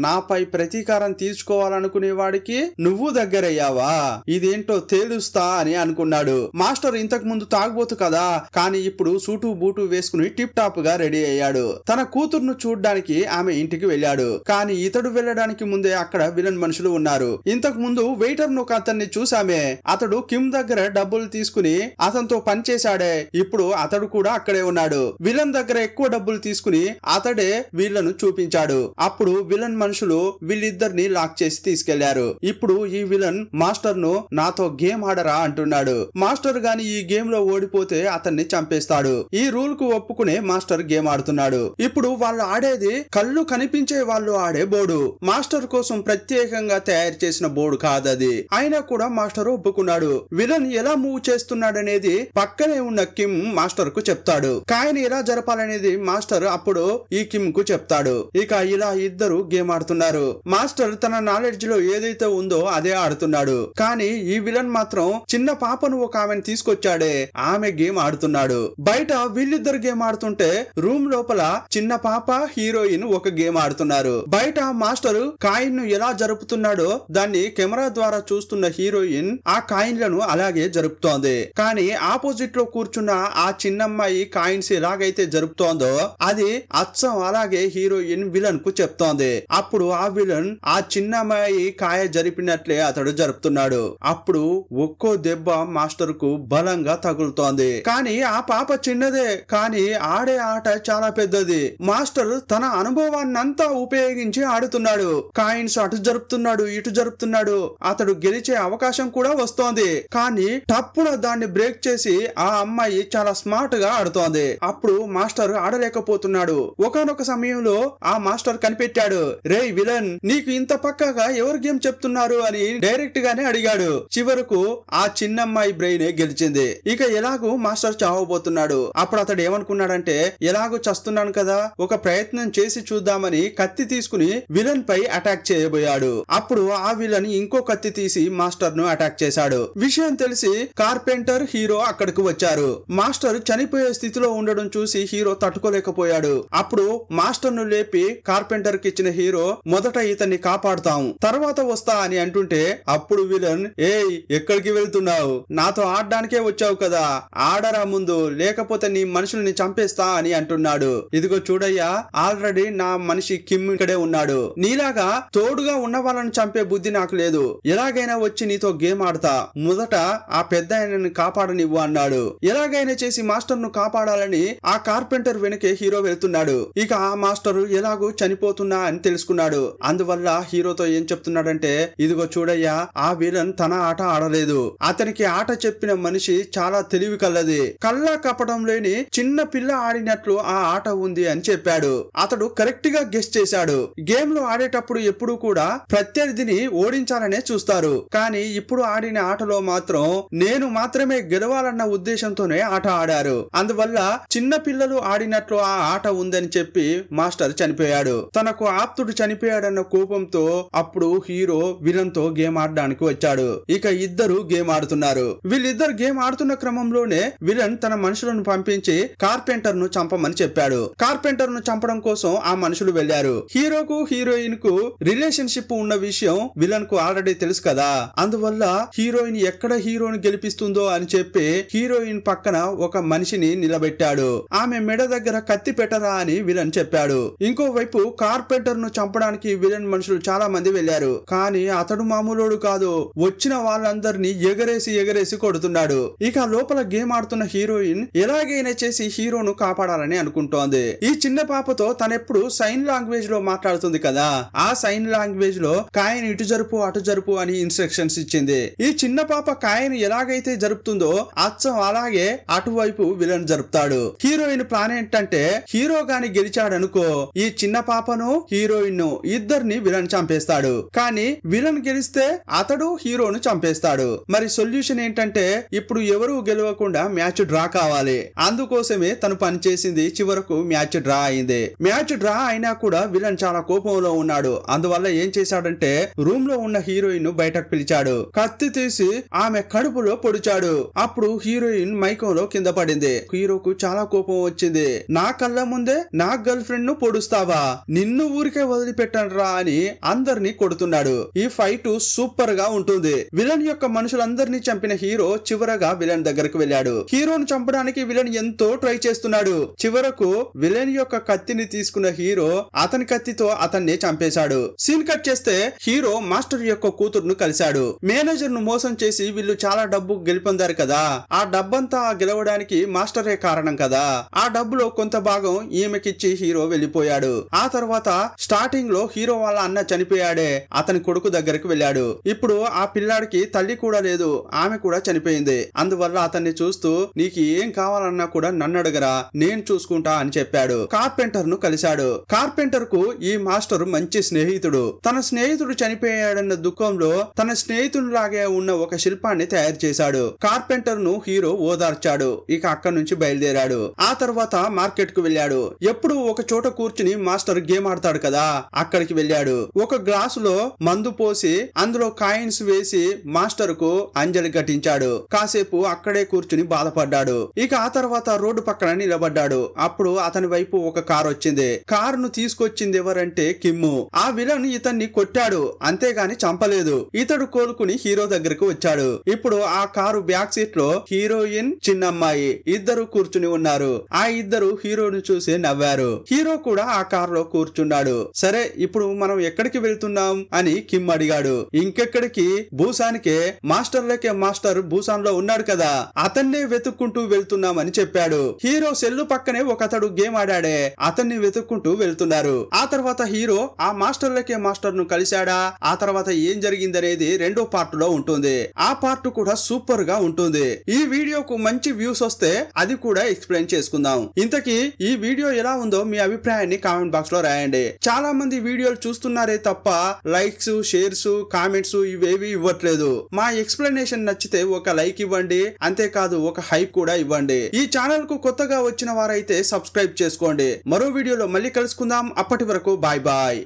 నాపై ప్రతీకారం తీర్చుకోవాలనుకునే వాడికి నువ్వు దగ్గరయ్యావా, ఇదేంటో తేలుస్తా అని అనుకున్నాడు. వచ్చాడు. మాస్టర్ ఇంతకు ముందు తాగుబోతు కదా, కానీ ఇప్పుడు సూటు బూటు వేసుకుని టిప్ టాప్ గా రెడీ అయ్యాడు. తన కూతురును చూడ్డానికి ఆమె ఇంటికి వెళ్ళాడు. కానీ ఇతడు వెళ్ళడానికి ముందే అక్కడ విలన్ మనుషులు ఉన్నారు. ఇంతకు ముందు వెయిటర్ ను అతన్ని చూసామే, అతడు కిమ్ దగ్గర డబ్బులు తీసుకుని అతనితో పనిచేశాడే, ఇప్పుడు అతడు కూడా అక్కడే ఉన్నాడు. విలన్ దగ్గర ఎక్కువ డబ్బులు తీసుకుని అతడే వీళ్లను చూపించాడు. అప్పుడు విలన్ మనుషులు వీళ్ళిద్దరిని లాక్ చేసి తీసుకెళ్లారు. ఇప్పుడు ఈ విలన్ మాస్టర్ ను నాతో గేమ్ ఆడరా అంటున్నాడు. మాస్టర్ గాని ఈ గేమ్ లో ఓడిపోతే అతన్ని చంపేస్తాడు. ఈ రూల్ కు ఒప్పుకునే మాస్టర్ గేమ్ ఆడుతున్నాడు. ఇప్పుడు వాళ్ళు ఆడేది కళ్ళు కనిపించే వాళ్ళు ఆడే బోర్డు. మాస్టర్ కోసం ప్రత్యేకంగా తయారు చేసిన బోర్డు కాదది. అయినా కూడా మాస్టర్ ఒప్పుకున్నాడు. విలన్ ఎలా మూవ్ చేస్తున్నాడనేది పక్కనే ఉన్న కిమ్ మాస్టర్ కు చెప్తాడు. కాయని ఎలా జరపాలనేది మాస్టర్ అప్పుడు ఈ కిమ్ కు చెప్తాడు. ఇక ఇలా ఇద్దరు గేమ్ ఆడుతున్నారు. మాస్టర్ తన నాలెడ్జ్ లో ఏదైతే ఉందో అదే ఆడుతున్నాడు. కానీ ఈ విలన్ మాత్రం చిన్న పాపను ఒక ఆమెను తీసుకొచ్చాడే, ఆమె గేమ్ ఆడుతున్నాడు. బయట వీళ్ళిద్దరు గేమ్ ఆడుతుంటే రూమ్ లోపల చిన్న పాప హీరోయిన్ ఒక గేమ్ ఆడుతున్నారు. బయట మాస్టర్ కాయిన్ ను ఎలా జరుపుతున్నాడో దాన్ని కెమెరా ద్వారా చూస్తున్న హీరోయిన్ ఆ కాయిన్లను అలాగే జరుపుతోంది. కానీ ఆపోజిట్ లో కూర్చున్న ఆ చిన్నమ్మాయి కాయిన్స్ ఎలాగైతే జరుపుతోందో అది అచ్చం అలాగే హీరోయిన్ విలన్ కు చెప్తోంది. అప్పుడు ఆ విలన్ ఆ చిన్నమ్మాయి కాయ జరిపినట్లే అతడు జరుపుతున్నాడు. అప్పుడు ఒక్కో దెబ్బ మాస్టర్ కు బలంగా తగులుతోంది. కానీ ఆ పాప చిన్నదే, కానీ ఆడే ఆట చాలా పెద్దది. మాస్టర్ తన అనుభవాన్నంతా ఉపయోగించి ఆడుతున్నాడు. కాయిన్స్ అటు జరుపుతున్నాడు, ఇటు జరుపుతున్నాడు. అతడు గెలిచే అవకాశం కూడా వస్తోంది. కానీ టప్పున దాన్ని బ్రేక్ చేసి ఆ అమ్మాయి చాలా స్మార్ట్ గా ఆడుతోంది. అప్పుడు మాస్టర్ ఆడలేకపోతున్నాడు. ఒకానొక సమయంలో ఆ మాస్టర్ కనిపెట్టాడు. రే విలన్, నీకు ఇంత పక్కగా ఎవరు గేమ్ చెప్తున్నారు అని డైరెక్ట్ గానే అడిగాడు. చివరకు ఆ చిన్నమ్మాయి బ్రెయిన్ గెలిచింది. ఇక ఎలాగూ మాస్టర్ చావబోతున్నాడు. అప్పుడు అతడు ఏమనుకున్నాడంటే, ఎలాగూ చస్తున్నాను కదా, ఒక ప్రయత్నం చేసి చూద్దామని కత్తి తీసుకుని విలన్ పై అటాక్ చేయబోయాడు. అప్పుడు ఆ విలన్ ఇంకో కత్తి తీసి మాస్టర్ ను అటాక్ చేశాడు. విషయం తెలిసి కార్పెంటర్ హీరో అక్కడికి వచ్చారు. మాస్టర్ చనిపోయే స్థితిలో ఉండడం చూసి హీరో తట్టుకోలేకపోయాడు. అప్పుడు మాస్టర్ ను లేపి కార్పెంటర్ కి ఇచ్చిన హీరో, మొదట ఇతన్ని కాపాడుతాం, తర్వాత వస్తా అని అంటుంటే అప్పుడు విలన్, ఏయ్ ఎక్కడికి వెళ్తున్నావు, నాతో ఆడడానికే వచ్చావు కదా, ఆడరా ముందు, లేకపోతే నీ మనుషుల్ని చంపేస్తా అని అంటున్నాడు. ఇదిగో చూడయ్యా, ఆల్రెడీ నా మనిషి కిమ్ ఇక్కడే ఉన్నాడు. నీలాగా తోడుగా ఉన్న వాళ్ళని చంపే బుద్ధి నాకు లేదు. ఎలాగైనా వచ్చి నీతో గేమ్ ఆడతా, మొదట ఆ పెద్ద ఆయనని కాపాడనివ్వు అన్నాడు. ఎలాగైనా చేసి మాస్టర్ ను కాపాడాలని ఆ కార్పెంటర్ వెనకే హీరో వెళ్తున్నాడు. ఇక ఆ మాస్టర్ ఎలాగో చనిపోతున్నా అని తెలుసుకున్నాడు. అందువల్ల హీరోతో ఏం చెప్తున్నాడంటే, ఇదిగో చూడయ్యా, ఆ విలన్ తన ఆట ఆడలేదు. అతనికి ఆట చెప్పిన మనిషి చాలా తెలివి కల్లది. కల్లా కపటం లేని చిన్న పిల్ల ఆడినట్లు ఆ ఆట ఉంది అని చెప్పాడు. అతడు కరెక్ట్ గా గెస్ చేశాడు. గేమ్ లో ఆడేటప్పుడు ఎప్పుడు కూడా ప్రత్యర్థిని ఓడించాలనే చూస్తారు. కానీ ఇప్పుడు ఆడిన ఆటలో మాత్రం నేను మాత్రమే గెలవాలన్న ఉద్దేశంతోనే ఆట ఆడారు. అందువల్ల చిన్న పిల్లలు ఆడినట్లు ఆ ఆట ఉందని చెప్పి మాస్టర్ చనిపోయాడు. తనకు ఆప్తుడు చనిపోయాడన్న కోపంతో అప్పుడు హీరో విలన్ తో గేమ్ ఆడడానికి వచ్చాడు. ఇక ఇద్దరు గేమ్ ఆడుతున్నారు. వీళ్ళిద్దరు గేమ్ ఆడుతున్న క్రమంలోనే విలన్ తన మనుషులను పంపించి కార్పెంటర్ ను చంపమని చెప్పాడు. కార్పెంటర్ ను చంపడం కోసం ఆ మనుషులు వెళ్లారు. హీరోకు హీరోయిన్ కు రిలేషన్షిప్ ఉన్న విషయం విలన్ కు ఆల్రెడీ తెలుసు కదా. అందువల్ల హీరోయిన్ ఎక్కడ హీరోని గెలిపిస్తుందో అని చెప్పి హీరోయిన్ పక్కన ఒక మనిషిని నిలబెట్టాడు. ఆమె మెడ దగ్గర కత్తి పెట్టరా అని విలన్ చెప్పాడు. ఇంకోవైపు కార్పెంటర్ ను చంపడానికి విలన్ మనుషులు చాలా మంది వెళ్లారు. కానీ అతడు మామూలుడు కాదు. వచ్చిన వాళ్ళందరినీ ఎగరేసి కొడుతున్నాడు. ఇక లోపల గేమ్ ఆడుతున్న హీరోయిన్ ఎలాగైనా చేసి హీరోను కాపాడాలని అనుకుంటోంది. ఈ చిన్న పాపతో తనెప్పుడు సైన్ లాంగ్వేజ్ లో మాట్లాడుతుంది కదా, ఆ సైన్ లాంగ్వేజ్ లో కాయని ఇటు జరుపు అటు జరుపు అని ఇన్స్ట్రక్షన్స్ ఇచ్చింది. ఈ చిన్న పాప కాయని ఎలాగైతే జరుపుతుందో అచ్చం అలాగే అటువైపు విలన్ జరుపుతాడు. హీరోయిన్ ప్లాన్ ఏంటంటే, హీరో గాని గెలిచాడనుకో, ఈ చిన్న పాపను హీరోయిన్ ను ఇద్దరిని విలన్ చంపేస్తాడు. కానీ విలన్ గెలిస్తే అతడు హీరోను చంపేస్తాడు. మరి సొల్యూషన్ ఏంటంటే, ఇప్పుడు ఎవరు గెలవకుండా మ్యాచ్ డ్రా కావాలి. అందుకోసమే తను పనిచేసింది. చివరకు మ్యాచ్ డ్రా అయింది. మ్యాచ్ డ్రా అయినా కూడా విలన్ చాలా కోపంలో ఉన్నాడు. అందువల్ల ఏం చేశాడంటే, రూమ్ లో ఉన్న హీరోయిన్ బయటకు పిలిచాడు. కత్తి తీసి ఆమె కడుపులో పొడిచాడు. అప్పుడు హీరోయిన్ మైకంలో కింద పడింది. హీరోకు చాలా కోపం వచ్చింది. నా కళ్ళ ముందే నా గర్ల్ ఫ్రెండ్ ను పొడుస్తావా, నిన్ను ఊరికే వదిలిపెట్టనురా అని అందరినీ కొడుతున్నాడు. ఈ ఫైట్ సూపర్ గా ఉంటుంది. విలన్ యొక్క మనుషులందరినీ చంపిన హీరో చివరగా విలన్ దగ్గరకు వెళ్ళాడు. హీరోను చంపడానికి విలన్ ఎంతో ట్రై చేస్తున్నాడు. చివరకు విలన్ యొక్క కత్తిని తీసుకున్న హీరో అతని కత్తితో అతన్ని చంపేశాడు. సీన్ కట్ చేస్తే హీరో మాస్టర్ యొక్క కూతురును కలిశాడు. మేనేజర్ ను మోసం చేసి వీళ్ళు చాలా డబ్బు గెలుపొందారు కదా, ఆ డబ్బంతా గెలవడానికి మాస్టరే కారణం కదా. ఆ డబ్బులో కొంత భాగం ఈమెకిచ్చి హీరో వెళ్లిపోయాడు. ఆ తర్వాత స్టార్టింగ్ లో హీరో వాళ్ళ అన్న చనిపోయాడే, అతని కొడుకు దగ్గరకు వెళ్ళాడు. ఇప్పుడు ఆ పిల్లాడికి తల్లి కూడా లేదు, ఆమె కూడా చనిపోయింది. అందువల్ల అతన్ని చూస్తూ నీకు ఏం కావాలన్నా కూడా నన్ను అడగరా, నేను చూసుకుంటా అని చెప్పాడు. కార్పెంటర్ ను కలిశాడు. కార్పెంటర్ కు ఈ మాస్టర్ మంచి స్నేహితుడు. తన స్నేహితుడు చనిపోయాడన్న దుఃఖంలో తన స్నేహితుడిలాగే ఉన్న ఒక శిల్పాన్ని తయారు చేశాడు. కార్పెంటర్ ను హీరో ఓదార్చాడు. ఇక అక్కడి నుంచి బయలుదేరాడు. ఆ తర్వాత మార్కెట్ కు వెళ్ళాడు. ఎప్పుడు ఒక చోట కూర్చుని మాస్టర్ గేమ్ ఆడతాడు కదా, అక్కడికి వెళ్ళాడు. ఒక గ్లాసులో మందు పోసి అందులో కాయిన్స్ వేసి మాస్టర్ కు అంజలి ఘటించాడు. కాసేపు అక్కడే కూర్చుని బాధపడ్డాడు. ఇక ఆ తర్వాత రోడ్డు పక్కన నిలబడ్డాడు. అప్పుడు అతని వైపు ఒక కారు వచ్చింది. కారును తీసుకొచ్చింది ఎవరంటే కిమ్ము. ఆ విలన్ ఇతన్ని కొట్టాడు, అంతేగాని చంపలేదు. ఇతడు కోలుకుని హీరో దగ్గరకు వచ్చాడు. ఇప్పుడు ఆ కారు బ్యాక్ సీట్ లో హీరోయిన్, చిన్నమ్మాయి ఇద్దరు కూర్చుని ఉన్నారు. ఆ ఇద్దరు హీరోను చూసి నవ్వారు. హీరో కూడా ఆ కారులో కూర్చున్నాడు. సరే ఇప్పుడు మనం ఎక్కడికి వెళ్తున్నాం అని కిమ్ అడిగాడు. ఇంకెక్కడికి, భూసానికే. మాస్టర్లకే మాస్టర్ భూసాన్ లో ఉన్నాడు కదా, అతన్నే వెతుక్కుంటూ వెళ్తున్నామని చెప్పాడు. హీరో సెల్లు పక్కనే ఒకతడు గేమ్ ఆడాడే, అతన్ని వెతుక్కుంటూ వెళ్తున్నారు. ఆ తర్వాత హీరో ఆ మాస్టర్లకే మాస్టర్ ను కలిశాడా, ఆ తర్వాత ఏం జరిగిందనేది రెండో పార్ట్ లో ఉంటుంది. ఆ పార్ట్ కూడా సూపర్ గా ఉంటుంది. ఈ వీడియోకు మంచి వ్యూస్ వస్తే అది కూడా ఎక్స్ప్లెయిన్ చేసుకుందాం. ఇంతకీ ఈ వీడియో ఎలా ఉందో మీ అభిప్రాయాన్ని కామెంట్ బాక్స్ లో రాయండి. చాలా మంది వీడియోలు చూస్తున్నారే తప్ప లైక్స్, షేర్స్, కామెంట్స్ ఇవేవి ఇవ్వట్లేదు. మా ఎక్స్ప్లెనేషన్ నచ్చితే ఒక లైక్ ఇవ్వండి, అంతేకాదు ఒక హైప్ కూడా ఇవ్వండి. ఈ ఛానల్ కు కొత్తగా వచ్చిన వారైతే సబ్స్క్రైబ్ చేసుకోండి. మరో వీడియోలో మళ్ళీ కలుసుకుందాం. అప్పటి వరకు బాయ్ బాయ్.